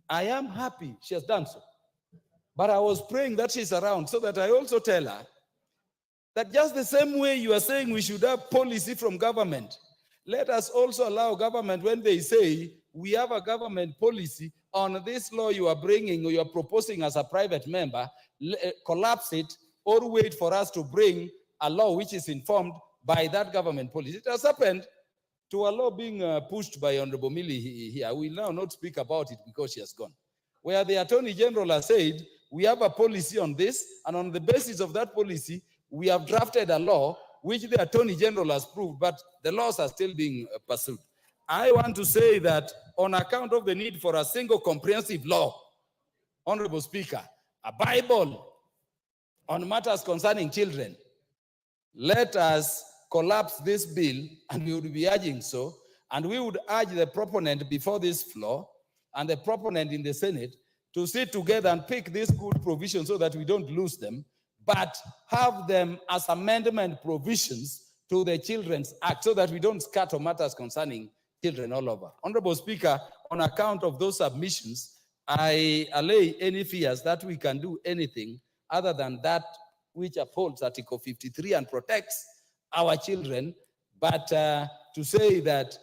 I am happy she has done so, but I was praying that she's around so that I also tell her that just the same way you are saying we should have policy from government, let us also allow government, when they say we have a government policy on this law you are bringing or you are proposing as a private member, collapse it or wait for us to bring a law which is informed by that government policy. It has happened to a law being pushed by Honorable Millie here. We will now not speak about it because she has gone. Where the Attorney General has said, we have a policy on this, and on the basis of that policy, we have drafted a law which the Attorney General has proved, but the laws are still being pursued. I want to say that on account of the need for a single comprehensive law, Honorable Speaker, a Bible on matters concerning children, let us collapse this bill, and we would be urging so, and we would urge the proponent before this floor and the proponent in the Senate to sit together and pick these good provisions so that we don't lose them, but have them as amendment provisions to the Children's Act so that we don't scatter matters concerning children all over. Honorable Speaker, on account of those submissions, I allay any fears that we can do anything other than that which upholds Article 53 and protects our children, but to say that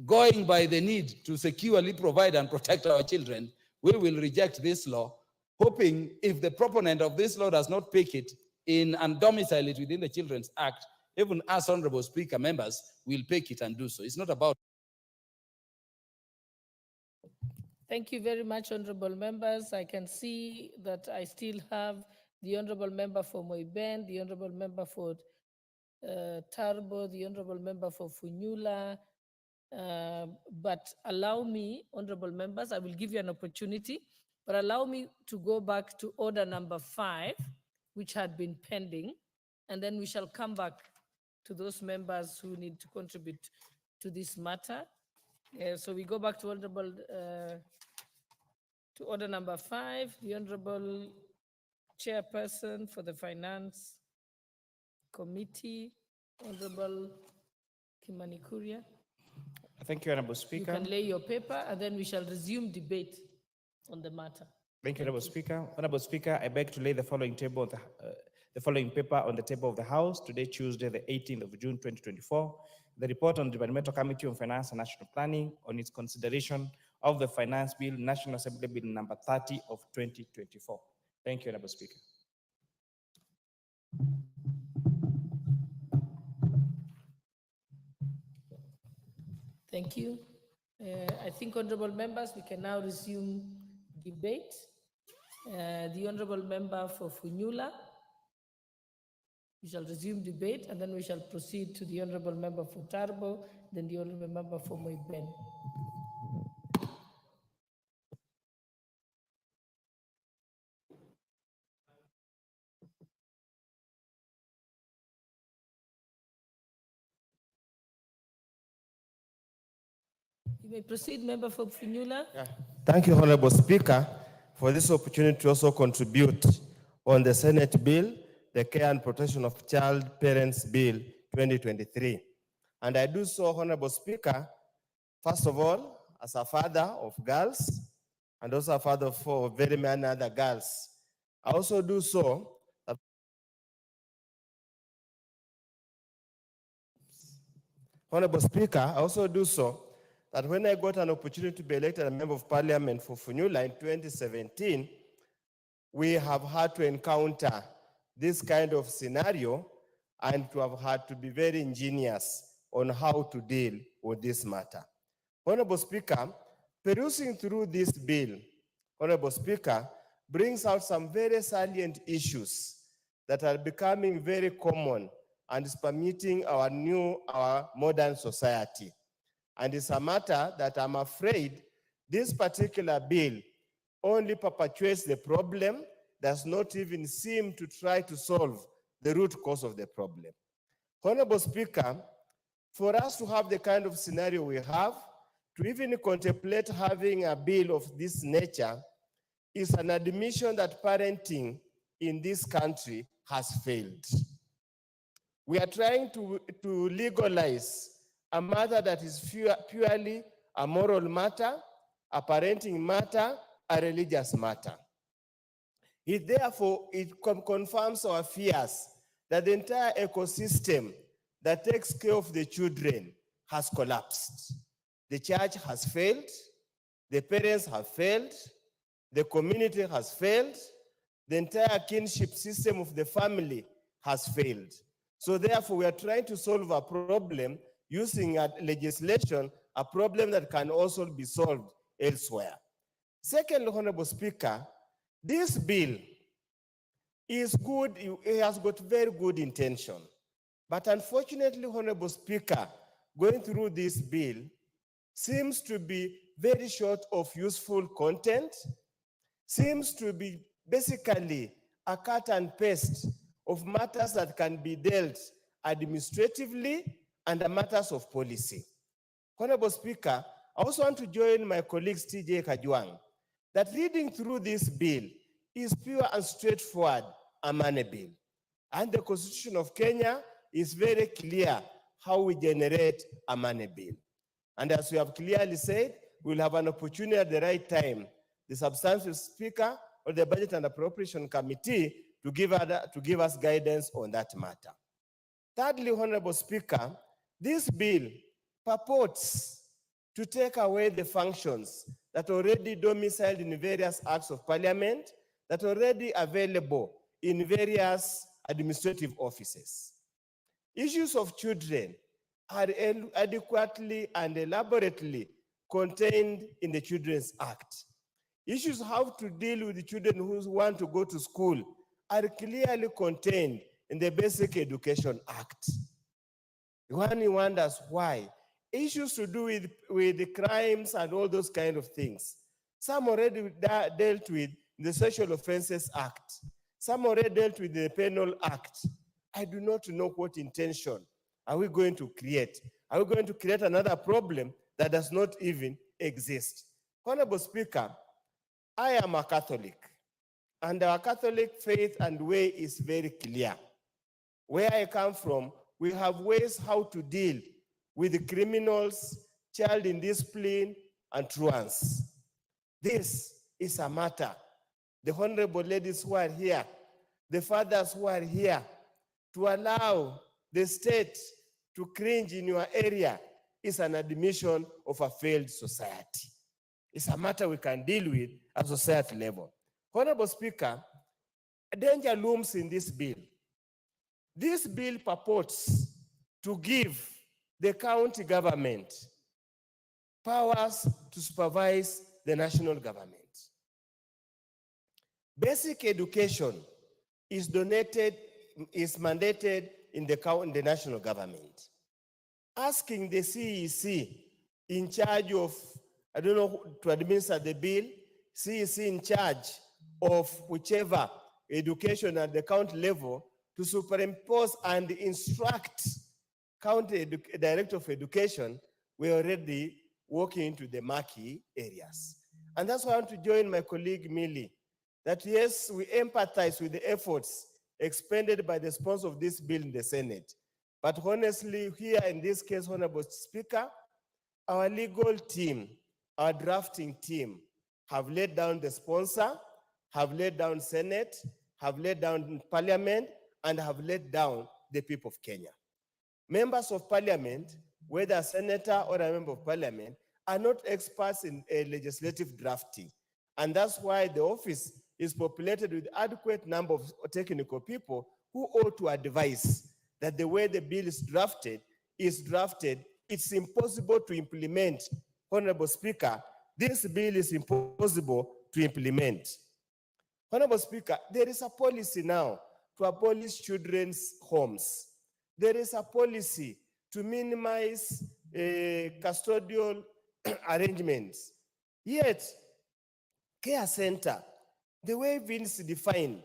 going by the need to securely provide and protect our children, we will reject this law, hoping if the proponent of this law does not pick it in and domicile it within the Children's Act, even us, Honorable Speaker, members will pick it and do so. It's not about. Thank you very much, honorable members. I can see that I still have the honorable member for Moiben, the honorable member for Tarbo, the honorable member for Funyula. But allow me, honorable members, I will give you an opportunity, but allow me to go back to order number 5, which had been pending, and then we shall come back to those members who need to contribute to this matter. So we go back to honorable, to order number 5, the honorable chairperson for the Finance Committee, Honorable Kimani Kuria. Thank you, Honorable Speaker. You can lay your paper and then we shall resume debate on the matter. Thank you, Honorable Speaker. Honorable Speaker, I beg to lay the following paper on the table of the House today, Tuesday, the 18th of June, 2024. The report on the Departmental Committee on Finance and National Planning on its consideration of the Finance Bill, National Assembly Bill number 30 of 2024. Thank you, Honorable Speaker. Thank you. I think, honorable members, we can now resume debate. The honorable member for Funyula, we shall resume debate, and then we shall proceed to the honorable member for Tarbo, then the honorable member for Moiben. You may proceed, member for Funyula. Yeah. Thank you, Honorable Speaker, for this opportunity to also contribute on the Senate bill, the Care and Protection of Child Parents Bill 2023. And I do so, Honorable Speaker, first of all, as a father of girls, and also a father for very many other girls. I also do so that Honorable Speaker, I also do so that when I got an opportunity to be elected a member of parliament for Funyula in 2017, we have had to encounter this kind of scenario and to have had to be very ingenious on how to deal with this matter. Honorable Speaker, perusing through this bill, Honorable Speaker, brings out some very salient issues that are becoming very common and is permeating our modern society. And it's a matter that I'm afraid this particular bill only perpetuates the problem, does not even seem to try to solve the root cause of the problem. Honorable Speaker, for us to have the kind of scenario we have, to even contemplate having a bill of this nature is an admission that parenting in this country has failed. We are trying to legalize a matter that is purely a moral matter, a parenting matter, a religious matter. It confirms our fears that the entire ecosystem that takes care of the children has collapsed. The church has failed, the parents have failed, the community has failed, the entire kinship system of the family has failed. So therefore, we are trying to solve a problem using a legislation, a problem that can also be solved elsewhere. Second, Honorable Speaker, this bill is good, it has got very good intention. But unfortunately, Honorable Speaker, going through this bill seems to be very short of useful content, seems to be basically a cut and paste of matters that can be dealt administratively and the matters of policy. Honorable Speaker, I also want to join my colleagues TJ Kajwang that reading through this bill is pure and straightforward a money bill. And the Constitution of Kenya is very clear how we generate a money bill. And as we have clearly said, we'll have an opportunity at the right time, the substantive speaker or the Budget and Appropriation Committee to give us guidance on that matter. Thirdly, Honorable Speaker, this bill purports to take away the functions that are already domiciled in various acts of parliament, that are already available in various administrative offices. Issues of children are adequately and elaborately contained in the Children's Act. Issues how to deal with the children who want to go to school are clearly contained in the Basic Education Act. One wonders why. Issues to do with the crimes and all those kind of things. Some already dealt with in the Sexual Offences Act. Some already dealt with the Penal Act. I do not know what intention are we going to create. Are we going to create another problem that does not even exist? Honorable Speaker, I am a Catholic, and our Catholic faith and way is very clear. Where I come from, we have ways how to deal with the criminals, child indiscipline, and truants. This is a matter. The honorable ladies who are here, the fathers who are here, to allow the state to cringe in your area is an admission of a failed society. It's a matter we can deal with at society level. Honorable Speaker, a danger looms in this bill. This bill purports to give the county government powers to supervise the national government. Basic education is mandated in the national government. Asking the CEC in charge of, I don't know, to administer the bill, CEC in charge of whichever education at the county level to superimpose and instruct county director of education, we're already walking into the murky areas. And that's why I want to join my colleague Millie, that yes, we empathize with the efforts expended by the sponsor of this bill in the Senate. But honestly, here in this case, Honorable Speaker, our legal team, our drafting team have laid down the sponsor, have laid down Senate, have laid down Parliament, and have laid down the people of Kenya. Members of Parliament, whether a senator or a member of Parliament, are not experts in legislative drafting. And that's why the office is populated with adequate number of technical people who ought to advise that the way the bill is drafted, it's impossible to implement. Honorable Speaker, this bill is impossible to implement. Honorable Speaker, there is a policy now to abolish children's homes. There is a policy to minimize custodial arrangements. Yet, care center, the way it's defined,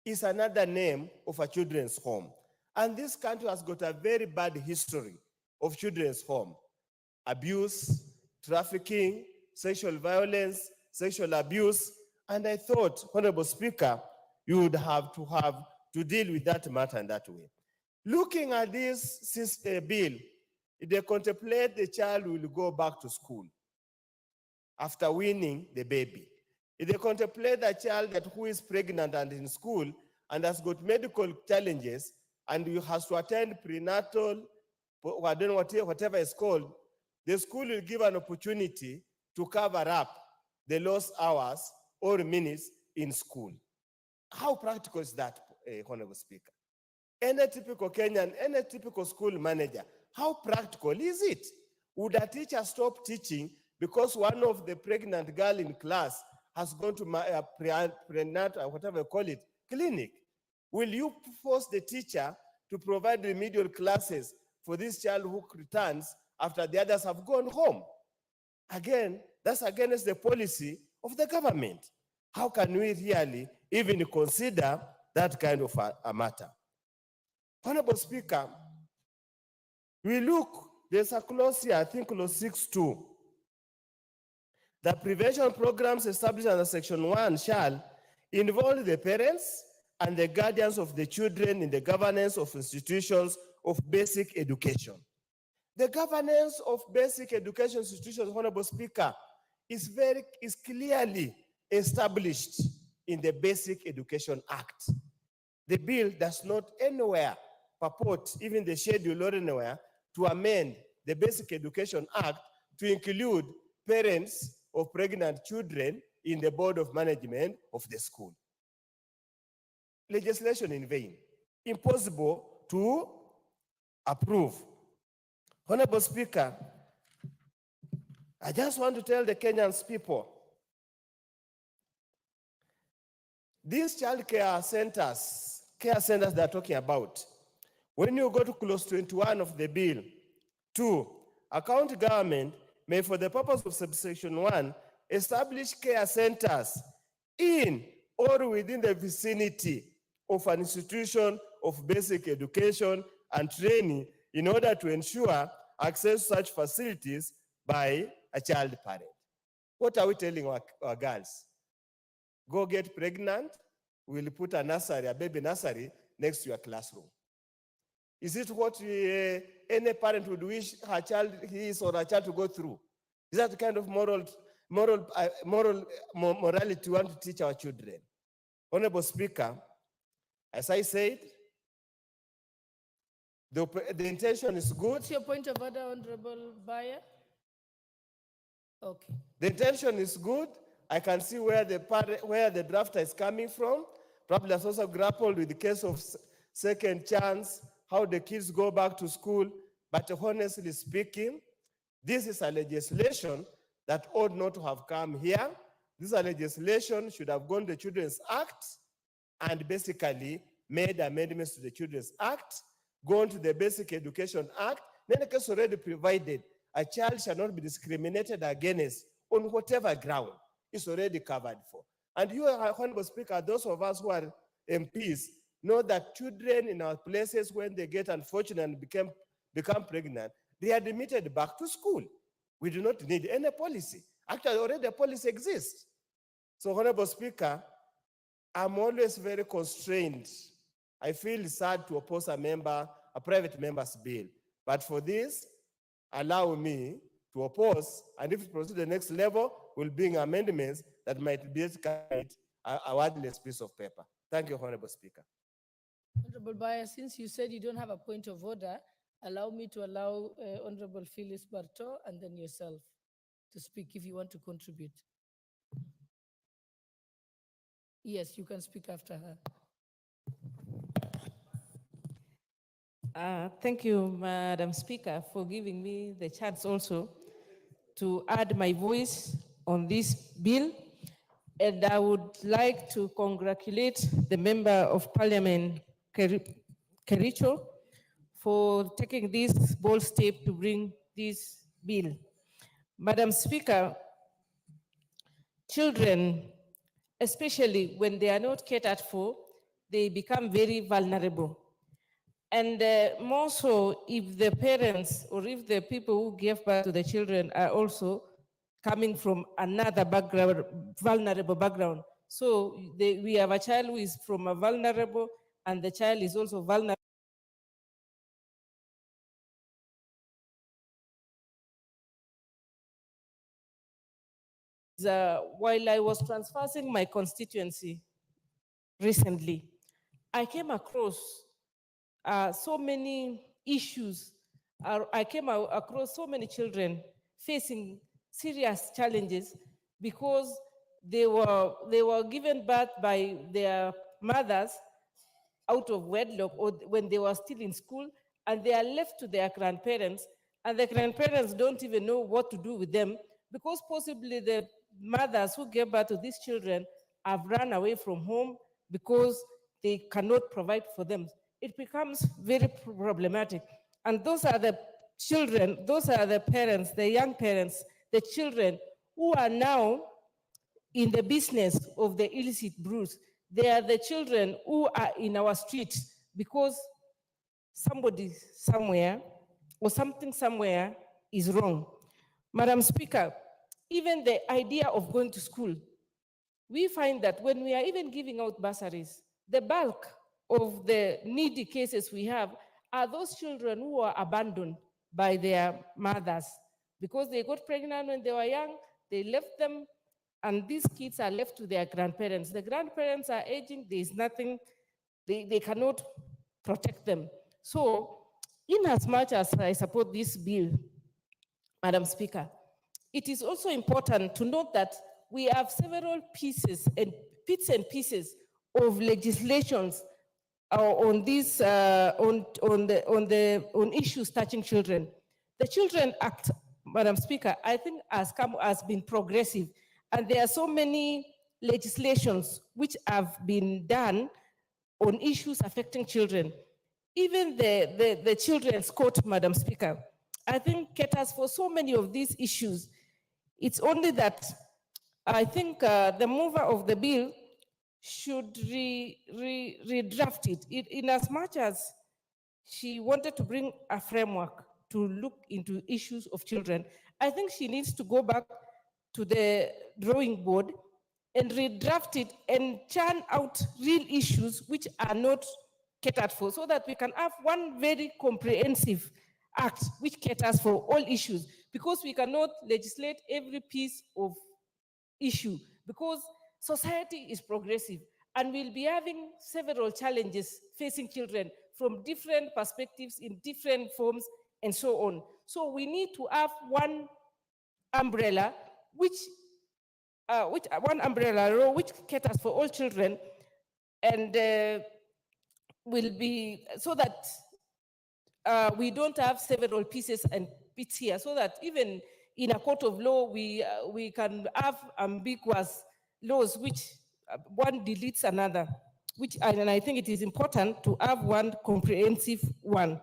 is another name of a children's home. And this country has got a very bad history of children's home. Abuse, trafficking, sexual violence, sexual abuse. And I thought, Honorable Speaker, you would have to deal with that matter in that way. Looking at this bill, they contemplate the child will go back to school after winning the baby. If they contemplate a child who is pregnant and in school and has got medical challenges and has to attend prenatal, I don't know whatever it's called, the school will give an opportunity to cover up the lost hours or minutes in school. How practical is that, Honorable Speaker? Any typical Kenyan, any typical school manager, how practical is it? Would a teacher stop teaching because one of the pregnant girl in class has gone to prenatal, whatever you call it, clinic? Will you force the teacher to provide remedial classes for this child who returns after the others have gone home? Again, that's against the policy of the government. How can we really even consider that kind of a matter? Honorable Speaker, we look, there's a clause here, I think clause 6.2. The prevention programs established under section 1 shall involve the parents and the guardians of the children in the governance of institutions of basic education. The governance of basic education institutions, Honorable Speaker, is clearly established in the Basic Education Act. The bill does not anywhere purport, even the schedule or anywhere, to amend the Basic Education Act to include parents of pregnant children in the board of management of the school. Legislation in vain, impossible to approve. Honorable Speaker, I just want to tell the Kenyans people, these child care centers they're talking about, when you go to clause 21 of the bill, 2, a county government may, for the purpose of subsection 1, establish care centers in or within the vicinity of an institution of basic education and training in order to ensure access to such facilities by a child parent. What are we telling our girls? Go get pregnant, we'll put a nursery, a baby nursery, next to your classroom. Is it what any parent would wish his or her child to go through? Is that the kind of morality we want to teach our children? Honorable Speaker, as I said, the intention is good. What's your point of order, Honorable Bayer? Okay. The intention is good. I can see where the drafter is coming from. Probably has also grappled with the case of second chance, how the kids go back to school. But honestly speaking, this is a legislation that ought not to have come here. This legislation should have gone to the Children's Act and basically made amendments to the Children's Act, gone to the Basic Education Act. Then the case already provided a child shall not be discriminated against on whatever ground. It's already covered for. And you, Honorable Speaker, those of us who are MPs know that children in our places, when they get unfortunate and become pregnant, they are admitted back to school. We do not need any policy. Actually, already a policy exists. So, Honorable Speaker, I'm always very constrained. I feel sad to oppose a private member's bill. But for this, allow me to oppose, and if it proceeds to the next level, we'll bring amendments that might be a worthless piece of paper. Thank you, Honorable Speaker. Honorable Bayer, since you said you don't have a point of order, allow me to allow Honorable Phyllis Barto and then yourself to speak if you want to contribute. Yes, you can speak after her. Thank you, Madam Speaker, for giving me the chance also to add my voice on this bill. And I would like to congratulate the Member of Parliament, Kericho, for taking this bold step to bring this bill. Madam Speaker, children, especially when they are not catered for, they become very vulnerable. And more so if the parents or if the people who give birth to the children are also coming from another background, vulnerable background. So we have a child who is from a vulnerable, and the child is also vulnerable. While I was transversing my constituency recently, I came across so many issues. I came across so many children facing serious challenges because they were given birth by their mothers out of wedlock or when they were still in school, and they are left to their grandparents, and the grandparents don't even know what to do with them because possibly the mothers who gave birth to these children have run away from home because they cannot provide for them. It becomes very problematic. And those are the children, those are the parents, the young parents, the children who are now in the business of the illicit brews. They are the children who are in our streets because somebody somewhere or something somewhere is wrong. Madam Speaker, even the idea of going to school, we find that when we are even giving out bursaries, the bulk of the needy cases we have are those children who are abandoned by their mothers because they got pregnant when they were young, they left them, and these kids are left to their grandparents. The grandparents are aging, there is nothing, they cannot protect them. So, in as much as I support this bill, Madam Speaker, it is also important to note that we have several pieces and bits and pieces of legislations on these on issues touching children. The Children Act, Madam Speaker, I think has been progressive, and there are so many legislations which have been done on issues affecting children. Even the Children's Court, Madam Speaker, I think caters for so many of these issues. It's only that I think the mover of the bill should redraft it in as much as she wanted to bring a framework to look into issues of children. I think she needs to go back to the drawing board and redraft it and churn out real issues which are not catered for so that we can have one very comprehensive act which caters for all issues, because we cannot legislate every piece of issue because society is progressive and we'll be having several challenges facing children from different perspectives in different forms and so on. So we need to have one umbrella which one umbrella law which caters for all children and will be so that we don't have several pieces and bits here, so that even in a court of law, we can have ambiguous laws which one deletes another, and I think it is important to have one comprehensive one.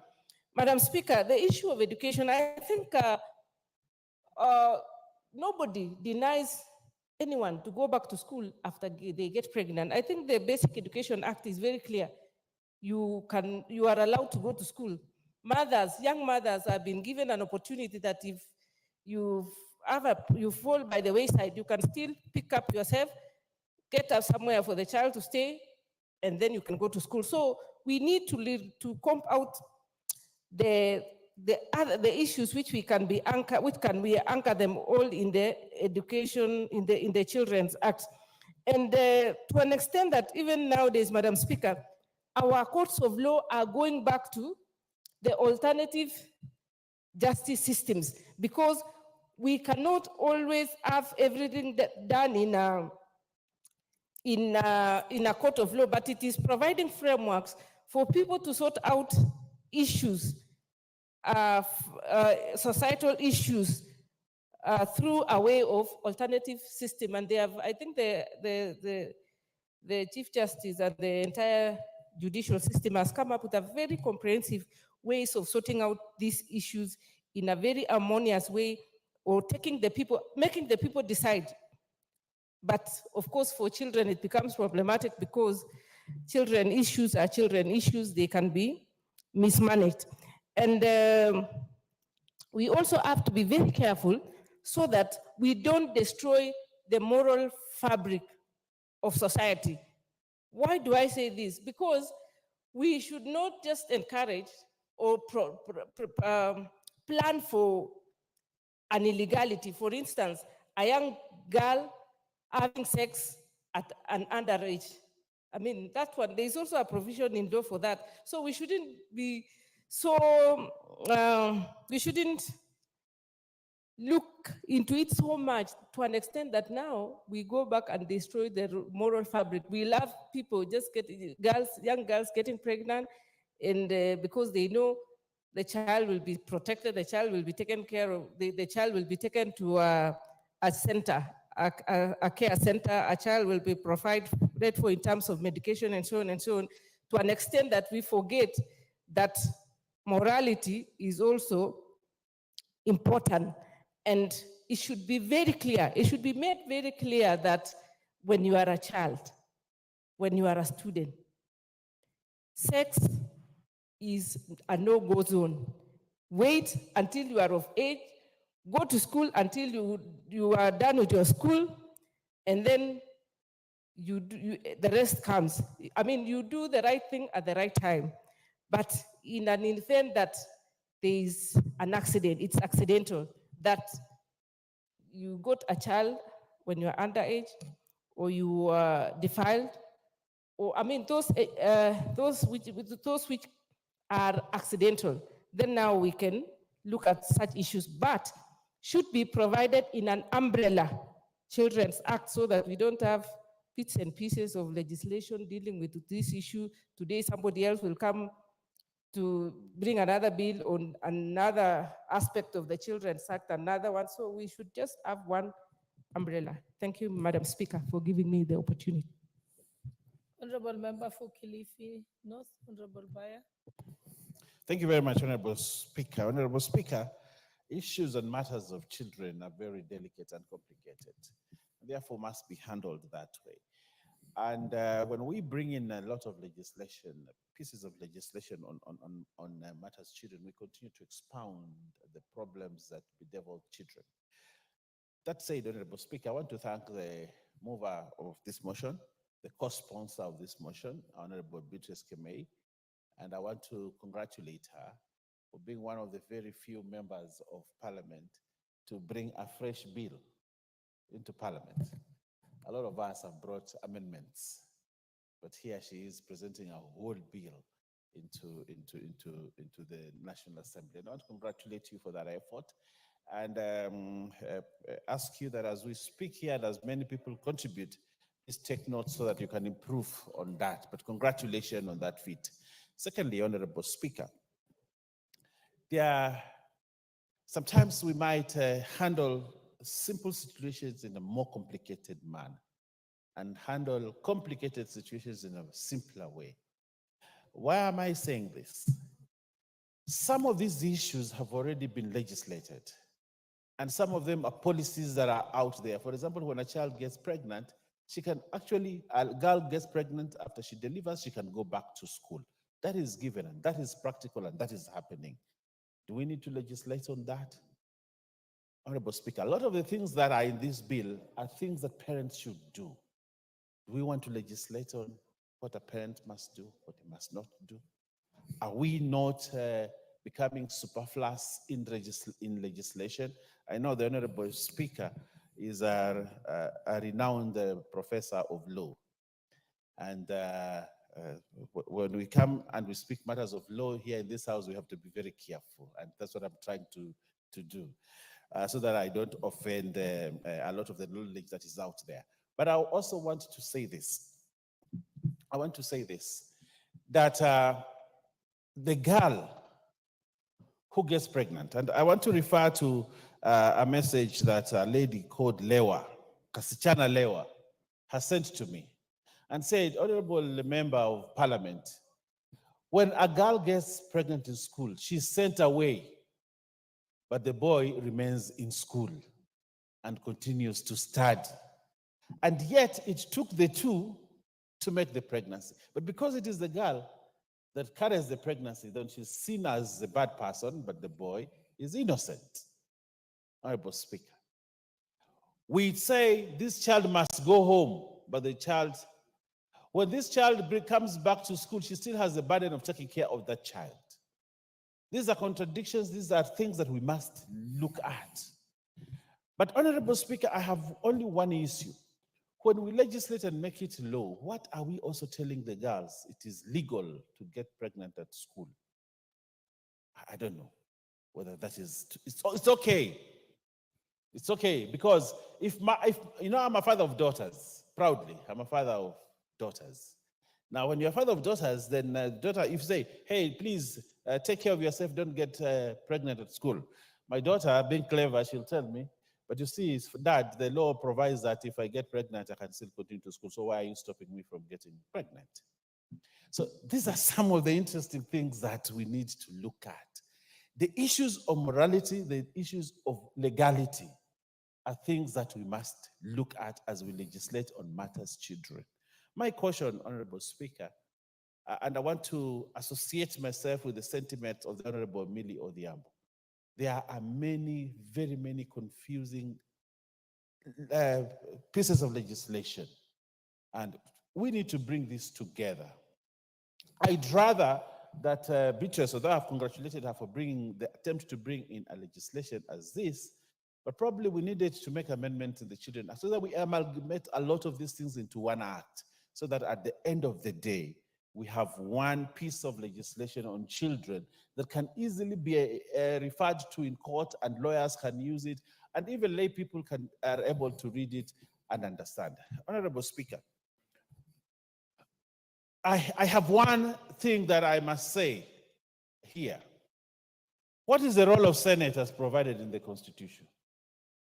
Madam Speaker, the issue of education, I think nobody denies anyone to go back to school after they get pregnant. I think the Basic Education Act is very clear. You are allowed to go to school. Mothers, young mothers have been given an opportunity that if you fall by the wayside, you can still pick up yourself, get up somewhere for the child to stay, and then you can go to school. So we need to comb out the issues which can we anchor them all in the education, in the Children's Act. And to an extent that even nowadays, Madam Speaker, our courts of law are going back to the alternative justice systems, because we cannot always have everything done in a court of law, but it is providing frameworks for people to sort out issues, societal issues, through a way of alternative system. And they have, I think the Chief Justice and the entire judicial system has come up with a very comprehensive ways of sorting out these issues in a very harmonious way, or making the people decide. But of course, for children, it becomes problematic because children issues are children issues. They can be mismanaged. And we also have to be very careful so that we don't destroy the moral fabric of society. Why do I say this? Because we should not just encourage or plan for an illegality. For instance, a young girl having sex at an underage. I mean, that one, there's also a provision in law for that. So we shouldn't be so, we shouldn't look into it so much to an extent that now we go back and destroy the moral fabric. We love people just getting young girls getting pregnant, and because they know the child will be protected, the child will be taken care of, the child will be taken to a center, a care center, a child will be provided for in terms of medication and so on, to an extent that we forget that morality is also important. And it should be very clear, it should be made very clear that when you are a child, when you are a student, sex is a no-go zone. Wait until you are of age, go to school until you are done with your school, and then the rest comes. I mean, you do the right thing at the right time. But in an event that there is an accident, it's accidental, that you got a child when you're underage, or you are defiled, or I mean those which are accidental, then now we can look at such issues, but should be provided in an umbrella Children's Act, so that we don't have bits and pieces of legislation dealing with this issue. Today somebody else will come to bring another bill on another aspect of the Children's Act, another one. So we should just have one umbrella. Thank you, Madam Speaker, for giving me the opportunity. Honorable Member for Kilifi North, Honorable Baya. Thank you very much, Honorable Speaker. Honorable Speaker, issues and matters of children are very delicate and complicated, therefore must be handled that way. And when we bring in a lot of legislation, pieces of legislation on matters children, we continue to expound the problems that bedevil children. That said, Honorable Speaker, I want to thank the mover of this motion, the co-sponsor of this motion, Honorable Beatrice Kemei, and I want to congratulate her for being one of the very few members of Parliament to bring a fresh bill into Parliament. A lot of us have brought amendments, but here she is presenting a whole bill into the National Assembly. And I want to congratulate you for that effort, and ask you that as we speak here and as many people contribute, please take notes so that you can improve on that. But congratulations on that feat. Secondly, Honorable Speaker, sometimes we might handle simple situations in a more complicated manner and handle complicated situations in a simpler way. Why am I saying this? Some of these issues have already been legislated, and some of them are policies that are out there. For example, when a child gets pregnant, a girl gets pregnant after she delivers, she can go back to school. That is given, and that is practical, and that is happening. Do we need to legislate on that? Honorable Speaker, a lot of the things that are in this bill are things that parents should do. Do we want to legislate on what a parent must do, what he must not do? Are we not becoming superfluous in legislation? I know the Honorable Speaker is a renowned professor of law. And when we come and we speak matters of law here in this house, we have to be very careful. And that's what I'm trying to do, so that I don't offend a lot of the knowledge that is out there. But I also want to say this. I want to say this, that the girl who gets pregnant, and I want to refer to a message that a lady called Lewa, Kasichana Lewa, has sent to me and said, Honorable Member of Parliament, when a girl gets pregnant in school, she's sent away, but the boy remains in school and continues to study. And yet it took the two to make the pregnancy. But because it is the girl that carries the pregnancy, then she's seen as a bad person, but the boy is innocent. Honorable Speaker, we say this child must go home, but when this child comes back to school, she still has the burden of taking care of that child. These are contradictions, these are things that we must look at. But Honorable Speaker, I have only one issue. When we legislate and make it law, what are we also telling the girls? It is legal to get pregnant at school. I don't know whether that is, it's okay. It's okay, because if you know, I'm a father of daughters, proudly, I'm a father of daughters. Now, when you're a father of daughters, then daughter, if you say, hey, please take care of yourself, don't get pregnant at school. My daughter, being clever, she'll tell me, but you see, Dad, the law provides that if I get pregnant, I can still continue to school. So why are you stopping me from getting pregnant? So these are some of the interesting things that we need to look at. The issues of morality, the issues of legality are things that we must look at as we legislate on matters children. My caution, Honorable Speaker, and I want to associate myself with the sentiment of the Honorable Millie Odhiambo. There are many, very many confusing pieces of legislation, and we need to bring this together. I'd rather that Beatrice, although I've congratulated her for bringing the attempt to bring in a legislation as this, but probably we needed to make amendments in the children so that we amalgamate a lot of these things into one act, so that at the end of the day, we have one piece of legislation on children that can easily be referred to in court, and lawyers can use it, and even lay people are able to read it and understand. Honorable Speaker, I have one thing that I must say here. What is the role of Senate as provided in the Constitution?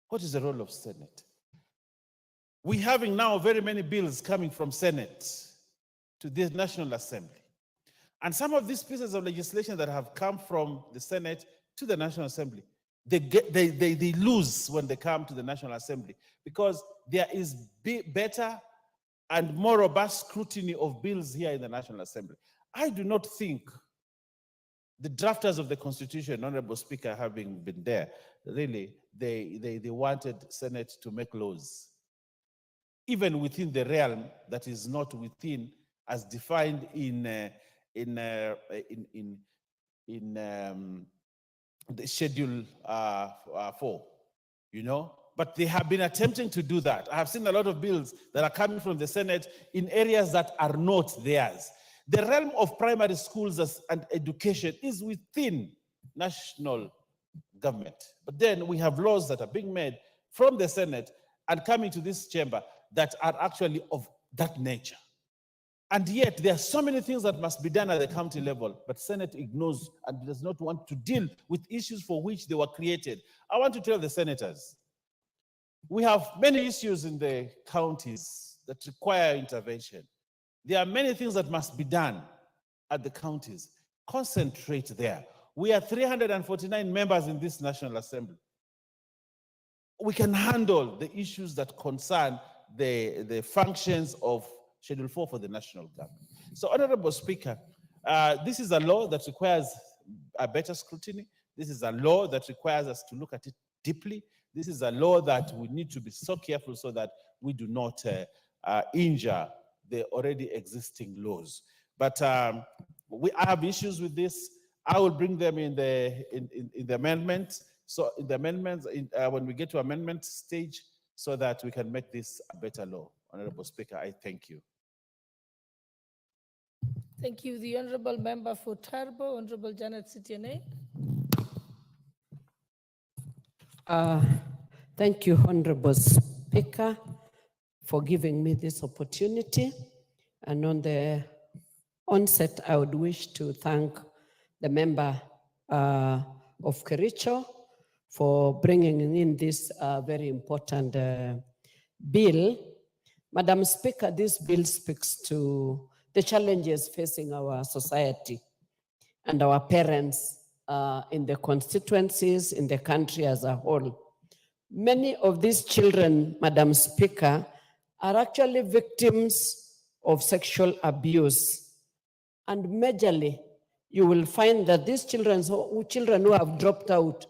What is the role of Senate? We're having now very many bills coming from Senate to the National Assembly. And some of these pieces of legislation that have come from the Senate to the National Assembly, they lose when they come to the National Assembly, because there is better and more robust scrutiny of bills here in the National Assembly. I do not think the drafters of the Constitution, Honorable Speaker, having been there, really, they wanted Senate to make laws, even within the realm that is not within, as defined in the Schedule 4, you know? But they have been attempting to do that. I have seen a lot of bills that are coming from the Senate in areas that are not theirs. The realm of primary schools and education is within national government. But then we have laws that are being made from the Senate and coming to this chamber that are actually of that nature. And yet there are so many things that must be done at the county level, but Senate ignores and does not want to deal with issues for which they were created. I want to tell the senators, we have many issues in the counties that require intervention. There are many things that must be done at the counties. Concentrate there. We are 349 members in this National Assembly. We can handle the issues that concern the functions of Schedule 4 for the national government. So, Honorable Speaker, this is a law that requires a better scrutiny. This is a law that requires us to look at it deeply. This is a law that we need to be so careful so that we do not injure the already existing laws. But I have issues with this. I will bring them in the amendment. So in the amendments, when we get to amendment stage, so that we can make this a better law. Honorable Speaker, I thank you. Thank you. The Honorable Member for Turbo, Honorable Janet Sitiane. Thank you, Honorable Speaker, for giving me this opportunity. And on the onset, I would wish to thank the member of Kericho for bringing in this very important bill. Madam Speaker, this bill speaks to the challenges facing our society and our parents in the constituencies, in the country as a whole. Many of these children, Madam Speaker, are actually victims of sexual abuse. And majorly, you will find that these children who have dropped out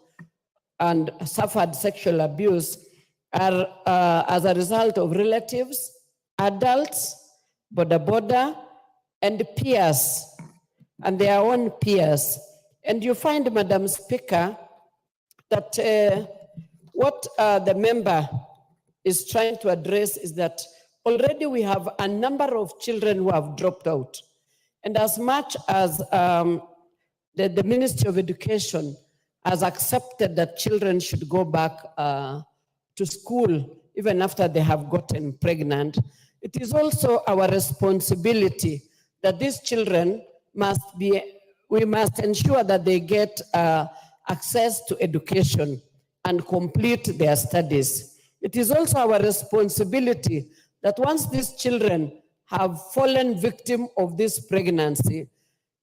and suffered sexual abuse are as a result of relatives, adults, border, and peers, and their own peers. And you find, Madam Speaker, that what the member is trying to address is that already we have a number of children who have dropped out. And as much as the Ministry of Education has accepted that children should go back to school even after they have gotten pregnant, it is also our responsibility that these children we must ensure that they get access to education and complete their studies. It is also our responsibility that once these children have fallen victim of this pregnancy,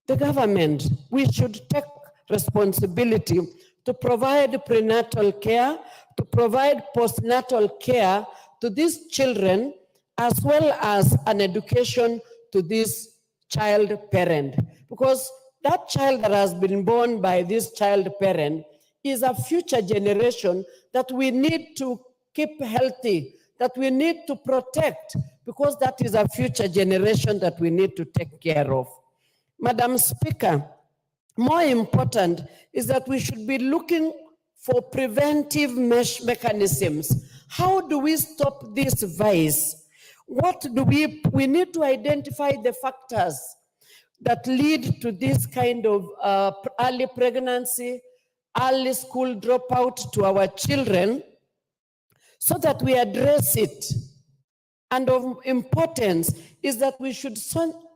the government, we should take responsibility to provide prenatal care, to provide postnatal care to these children, as well as an education to this child parent. Because that child that has been born by this child parent is a future generation that we need to keep healthy, that we need to protect, because that is a future generation that we need to take care of. Madam Speaker, more important is that we should be looking for preventive mechanisms. How do we stop this vice? We need to identify the factors that lead to this kind of early pregnancy, early school dropout to our children, so that we address it. And of importance is that we should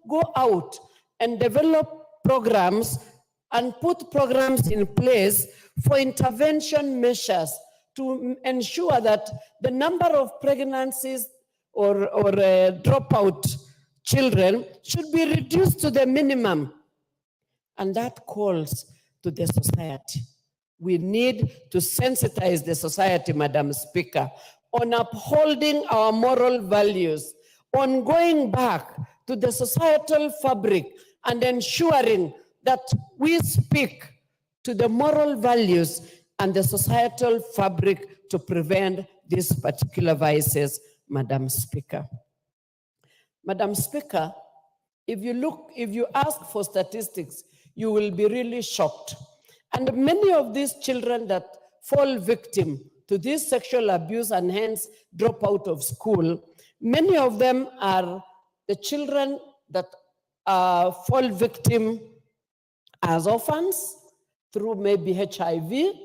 go out and develop programs and put programs in place for intervention measures to ensure that the number of pregnancies or dropout children should be reduced to the minimum. And that calls to the society. We need to sensitize the society, Madam Speaker, on upholding our moral values, on going back to the societal fabric and ensuring that we speak to the moral values and the societal fabric to prevent these particular vices, Madam Speaker. Madam Speaker, if you ask for statistics, you will be really shocked. And many of these children that fall victim to this sexual abuse and hence drop out of school, many of them are the children that fall victim as orphans through maybe HIV,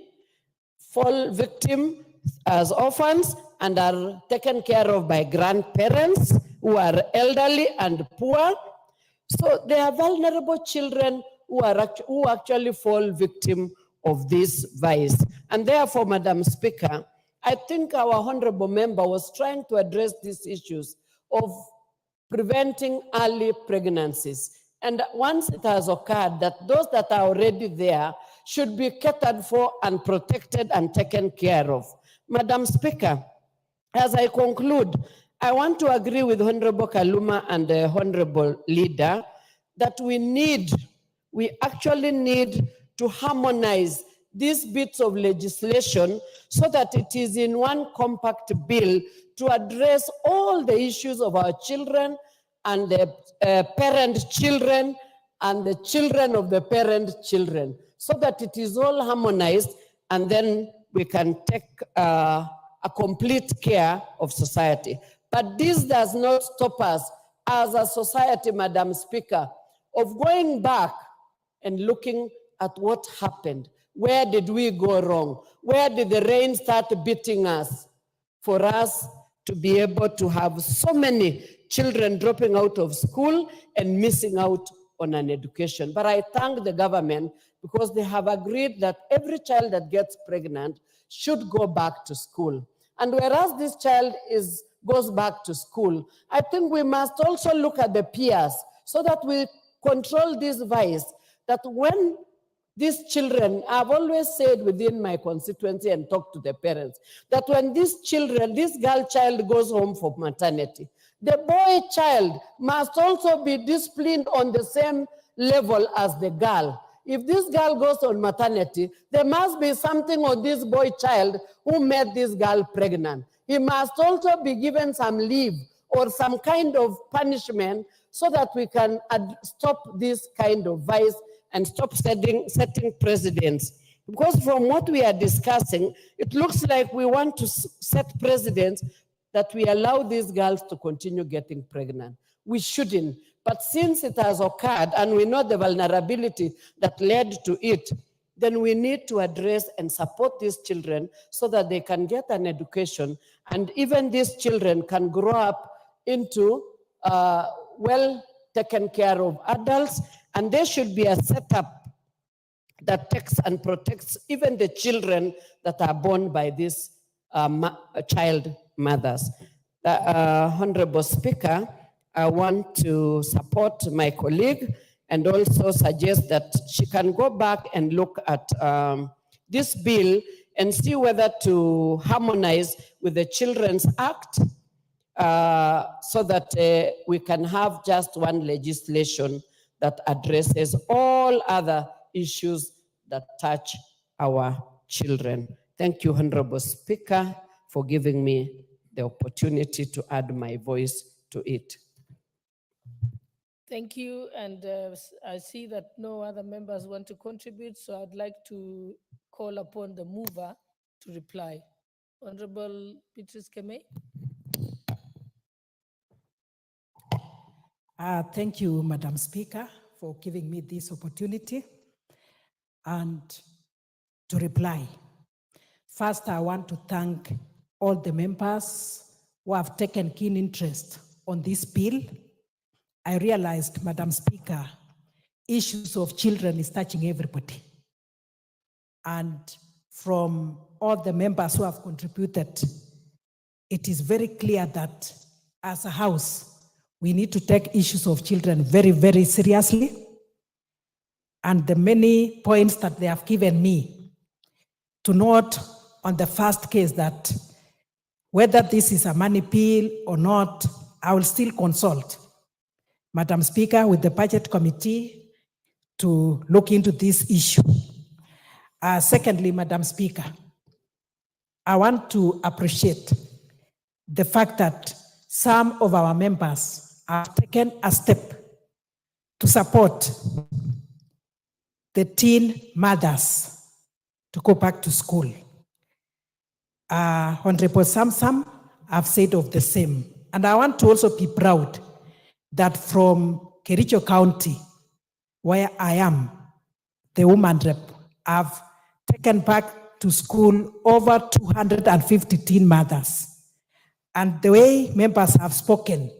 fall victim as orphans and are taken care of by grandparents who are elderly and poor. So they are vulnerable children who actually fall victim of this vice. And therefore, Madam Speaker, I think our honorable member was trying to address these issues of preventing early pregnancies. And once it has occurred, that those that are already there should be catered for and protected and taken care of. Madam Speaker, as I conclude, I want to agree with Honorable Kaluma and the Honorable Leader that we actually need to harmonize these bits of legislation so that it is in one compact bill to address all the issues of our children and the parent children and the children of the parent children, so that it is all harmonized, and then we can take a complete care of society. But this does not stop us as a society, Madam Speaker, of going back and looking at what happened. Where did we go wrong? Where did the rain start beating us? For us to be able to have so many children dropping out of school and missing out on an education. But I thank the government because they have agreed that every child that gets pregnant should go back to school. And whereas this child goes back to school, I think we must also look at the peers so that we control this vice, that when these children, I've always said within my constituency and talked to the parents, that when these children, this girl child goes home for maternity, the boy child must also be disciplined on the same level as the girl. If this girl goes on maternity, there must be something on this boy child who made this girl pregnant. He must also be given some leave or some kind of punishment so that we can stop this kind of vice and stop setting precedents. Because from what we are discussing, it looks like we want to set precedents that we allow these girls to continue getting pregnant. We shouldn't. But since it has occurred and we know the vulnerability that led to it, then we need to address and support these children so that they can get an education, and even these children can grow up into well taken care of adults, and there should be a setup that takes and protects even the children that are born by these child mothers. Honorable Speaker, I want to support my colleague and also suggest that she can go back and look at this bill and see whether to harmonize with the Children's Act so that we can have just one legislation that addresses all other issues that touch our children. Thank you, Honorable Speaker, for giving me the opportunity to add my voice to it. Thank you, and I see that no other members want to contribute, so I'd like to call upon the mover to reply. Honorable Beatrice Keme. Thank you, Madam Speaker, for giving me this opportunity and to reply. First, I want to thank all the members who have taken keen interest on this bill. I realized, Madam Speaker, issues of children is touching everybody. And from all the members who have contributed, it is very clear that as a house, we need to take issues of children very, very seriously. And the many points that they have given me to note on the first case that whether this is a money bill or not, I will still consult, Madam Speaker, with the Budget Committee to look into this issue. Secondly, Madam Speaker, I want to appreciate the fact that some of our members have taken a step to support the teen mothers to go back to school. Honorable Samsam have said of the same. And I want to also be proud that from Kericho County, where I am, the woman rep, have taken back to school over 250 teen mothers. And the way members have spoken,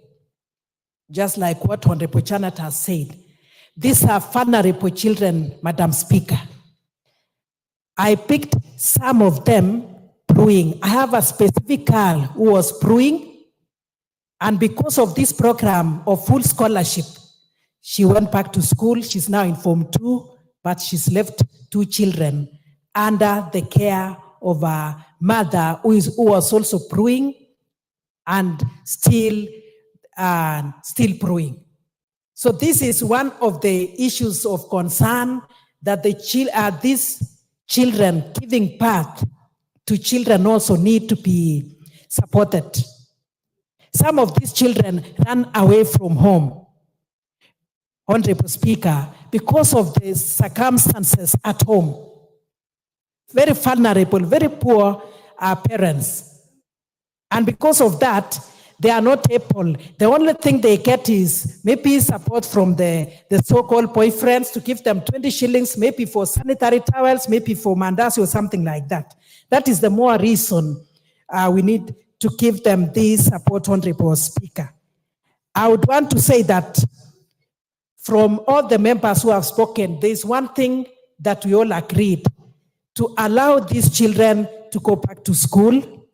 just like what Honorable Janet has said, these are vulnerable children, Madam Speaker. I picked some of them brewing. I have a specific girl who was brewing, and because of this program of full scholarship, she went back to school. She's now in Form 2, but she's left 2 children under the care of a mother who was also brewing and still brewing. So this is one of the issues of concern, that these children giving birth to children also need to be supported. Some of these children run away from home, Honorable Speaker, because of the circumstances at home. Very vulnerable, very poor parents. And because of that, they are not able. The only thing they get is maybe support from the so-called boyfriends to give them 20 shillings, maybe for sanitary towels, maybe for mandasi or something like that. That is the more reason we need to give them this support, Honorable Speaker. I would want to say that from all the members who have spoken, there is one thing that we all agreed: to allow these children to go back to school.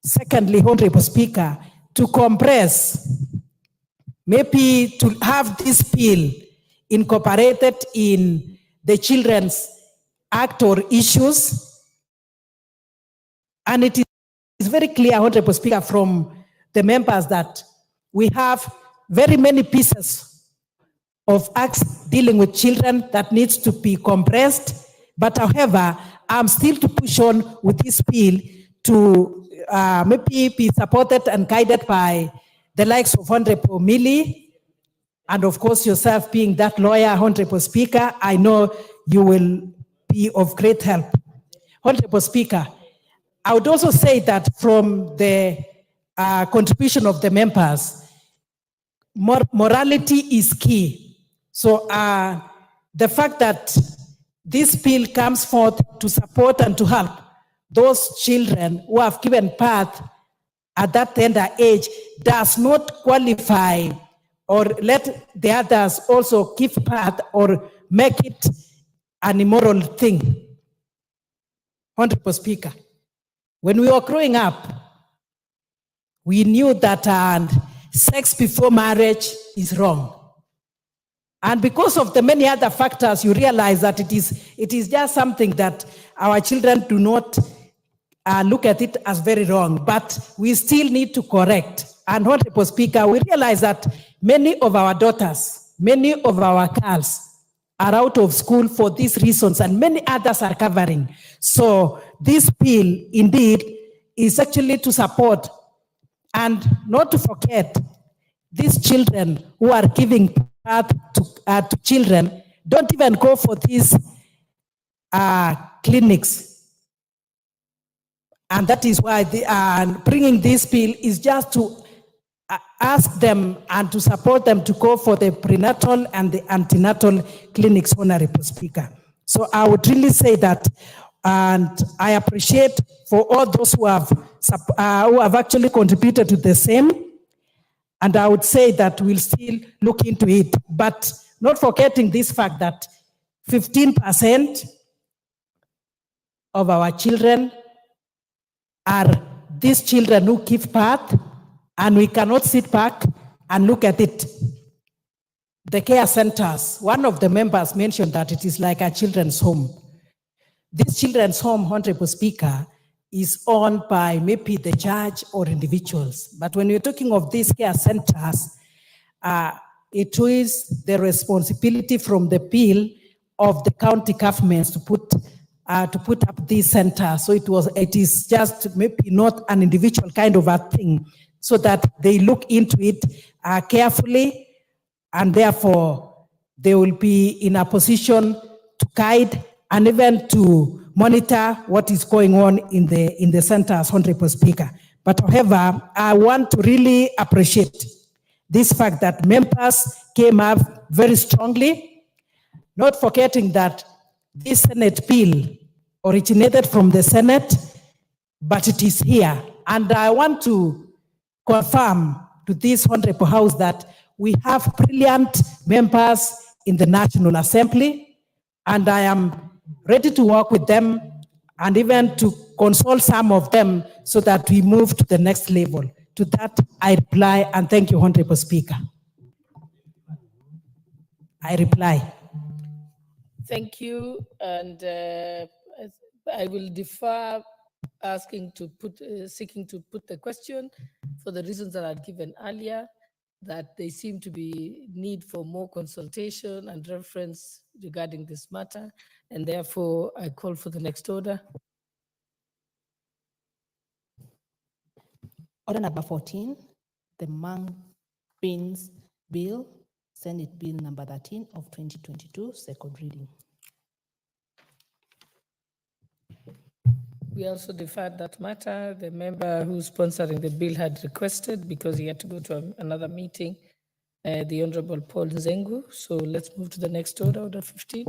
Secondly, Honorable Speaker, to compress, maybe to have this bill incorporated in the Children's Act or issues. And it is very clear, Honorable Speaker, from the members that we have very many pieces of acts dealing with children that needs to be compressed. But however, I'm still to push on with this bill to maybe be supported and guided by the likes of Honorable Millie, and of course yourself being that lawyer, Honorable Speaker, I know you will be of great help. Honorable Speaker, I would also say that from the contribution of the members, morality is key. So the fact that this bill comes forth to support and to help those children who have given birth at that tender age does not qualify or let the others also give birth or make it an immoral thing. Honorable Speaker, when we were growing up, we knew that sex before marriage is wrong. And because of the many other factors, you realize that it is just something that our children do not look at it as very wrong, but we still need to correct. And Honorable Speaker, we realize that many of our daughters, many of our girls are out of school for these reasons, and many others are covering. So this bill indeed is actually to support and not to forget these children who are giving birth to children don't even go for these clinics. And that is why bringing this bill is just to ask them and to support them to go for the prenatal and the antenatal clinics, Honorable Speaker. So I would really say that, and I appreciate for all those who have actually contributed to the same. And I would say that we'll still look into it, but not forgetting this fact that 15% of our children are these children who give birth, and we cannot sit back and look at it. The care centers, one of the members mentioned that it is like a children's home. This children's home, Honorable Speaker, is owned by maybe the church or individuals. But when you're talking of these care centers, it is the responsibility from the bill of the county governments to put up these centers. So it is just maybe not an individual kind of a thing, so that they look into it carefully, and therefore they will be in a position to guide and even to monitor what is going on in the centers, Honorable Speaker. But however, I want to really appreciate this fact that members came up very strongly, not forgetting that this Senate bill originated from the Senate, but it is here. And I want to confirm to this Honorable House that we have brilliant members in the National Assembly, and I am ready to work with them and even to consult some of them so that we move to the next level. To that, I reply, and thank you, Honorable Speaker. I reply. Thank you, and I will defer seeking to put the question for the reasons that I'd given earlier, that there seem to be need for more consultation and reference regarding this matter, and therefore I call for the next order. Order number 14, the Mang Beans Bill, Senate Bill number 13 of 2022, second reading. We also deferred that matter. The member who's sponsoring the bill had requested, because he had to go to another meeting, the Honorable Paul Nzengu. So let's move to the next order, order 15.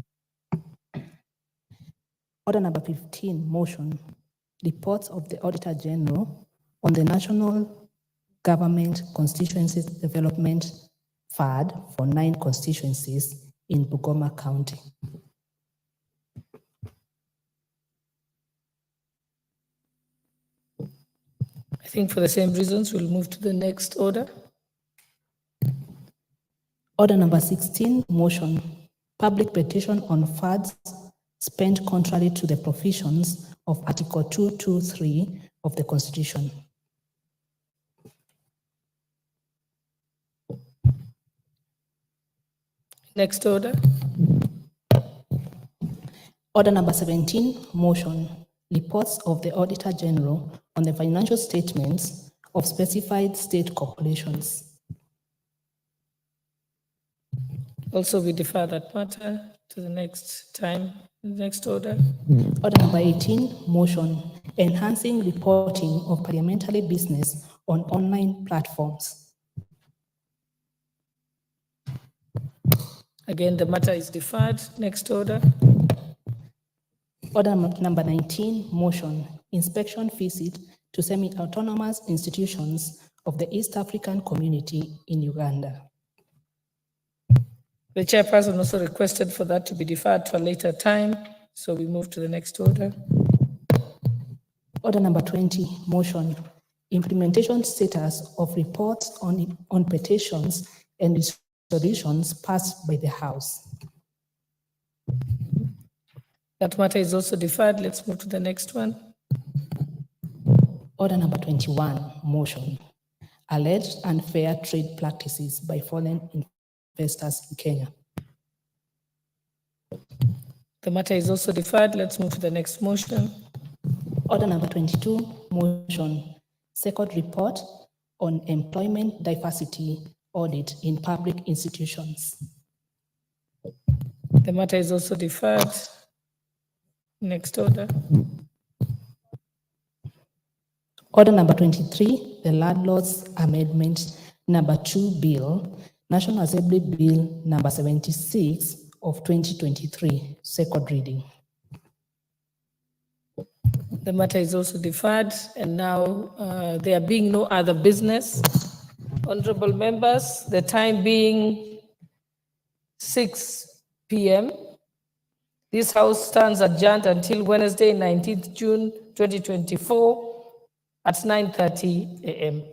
Order number 15, motion, reports of the Auditor General on the National Government Constituencies Development Fund for 9 constituencies in Bungoma County. I think for the same reasons, we'll move to the next order. Order number 16, motion, public petition on funds spent contrary to the provisions of Article 223 of the Constitution. Next order. Order number 17, motion, reports of the Auditor General on the financial statements of specified state corporations. Also, we defer that matter to the next time, next order. Order number 18, motion, enhancing reporting of parliamentary business on online platforms. Again, the matter is deferred. Next order. Order number 19, motion, inspection visit to semi-autonomous institutions of the East African Community in Uganda. The chairperson also requested for that to be deferred to a later time, so we move to the next order. Order number 20, motion, implementation status of reports on petitions and resolutions passed by the House. That matter is also deferred. Let's move to the next one. Order number 21, motion, alleged unfair trade practices by foreign investors in Kenya. The matter is also deferred. Let's move to the next motion. Order number 22, motion, second report on employment diversity audit in public institutions. The matter is also deferred. Next order. Order number 23, the Landlords Amendment number 2 Bill, National Assembly Bill number 76 of 2023, second reading. The matter is also deferred, and now there being no other business. Honorable members, the time being 6 p.m., this House stands adjourned until Wednesday, 19th June 2024 at 9:30 a.m.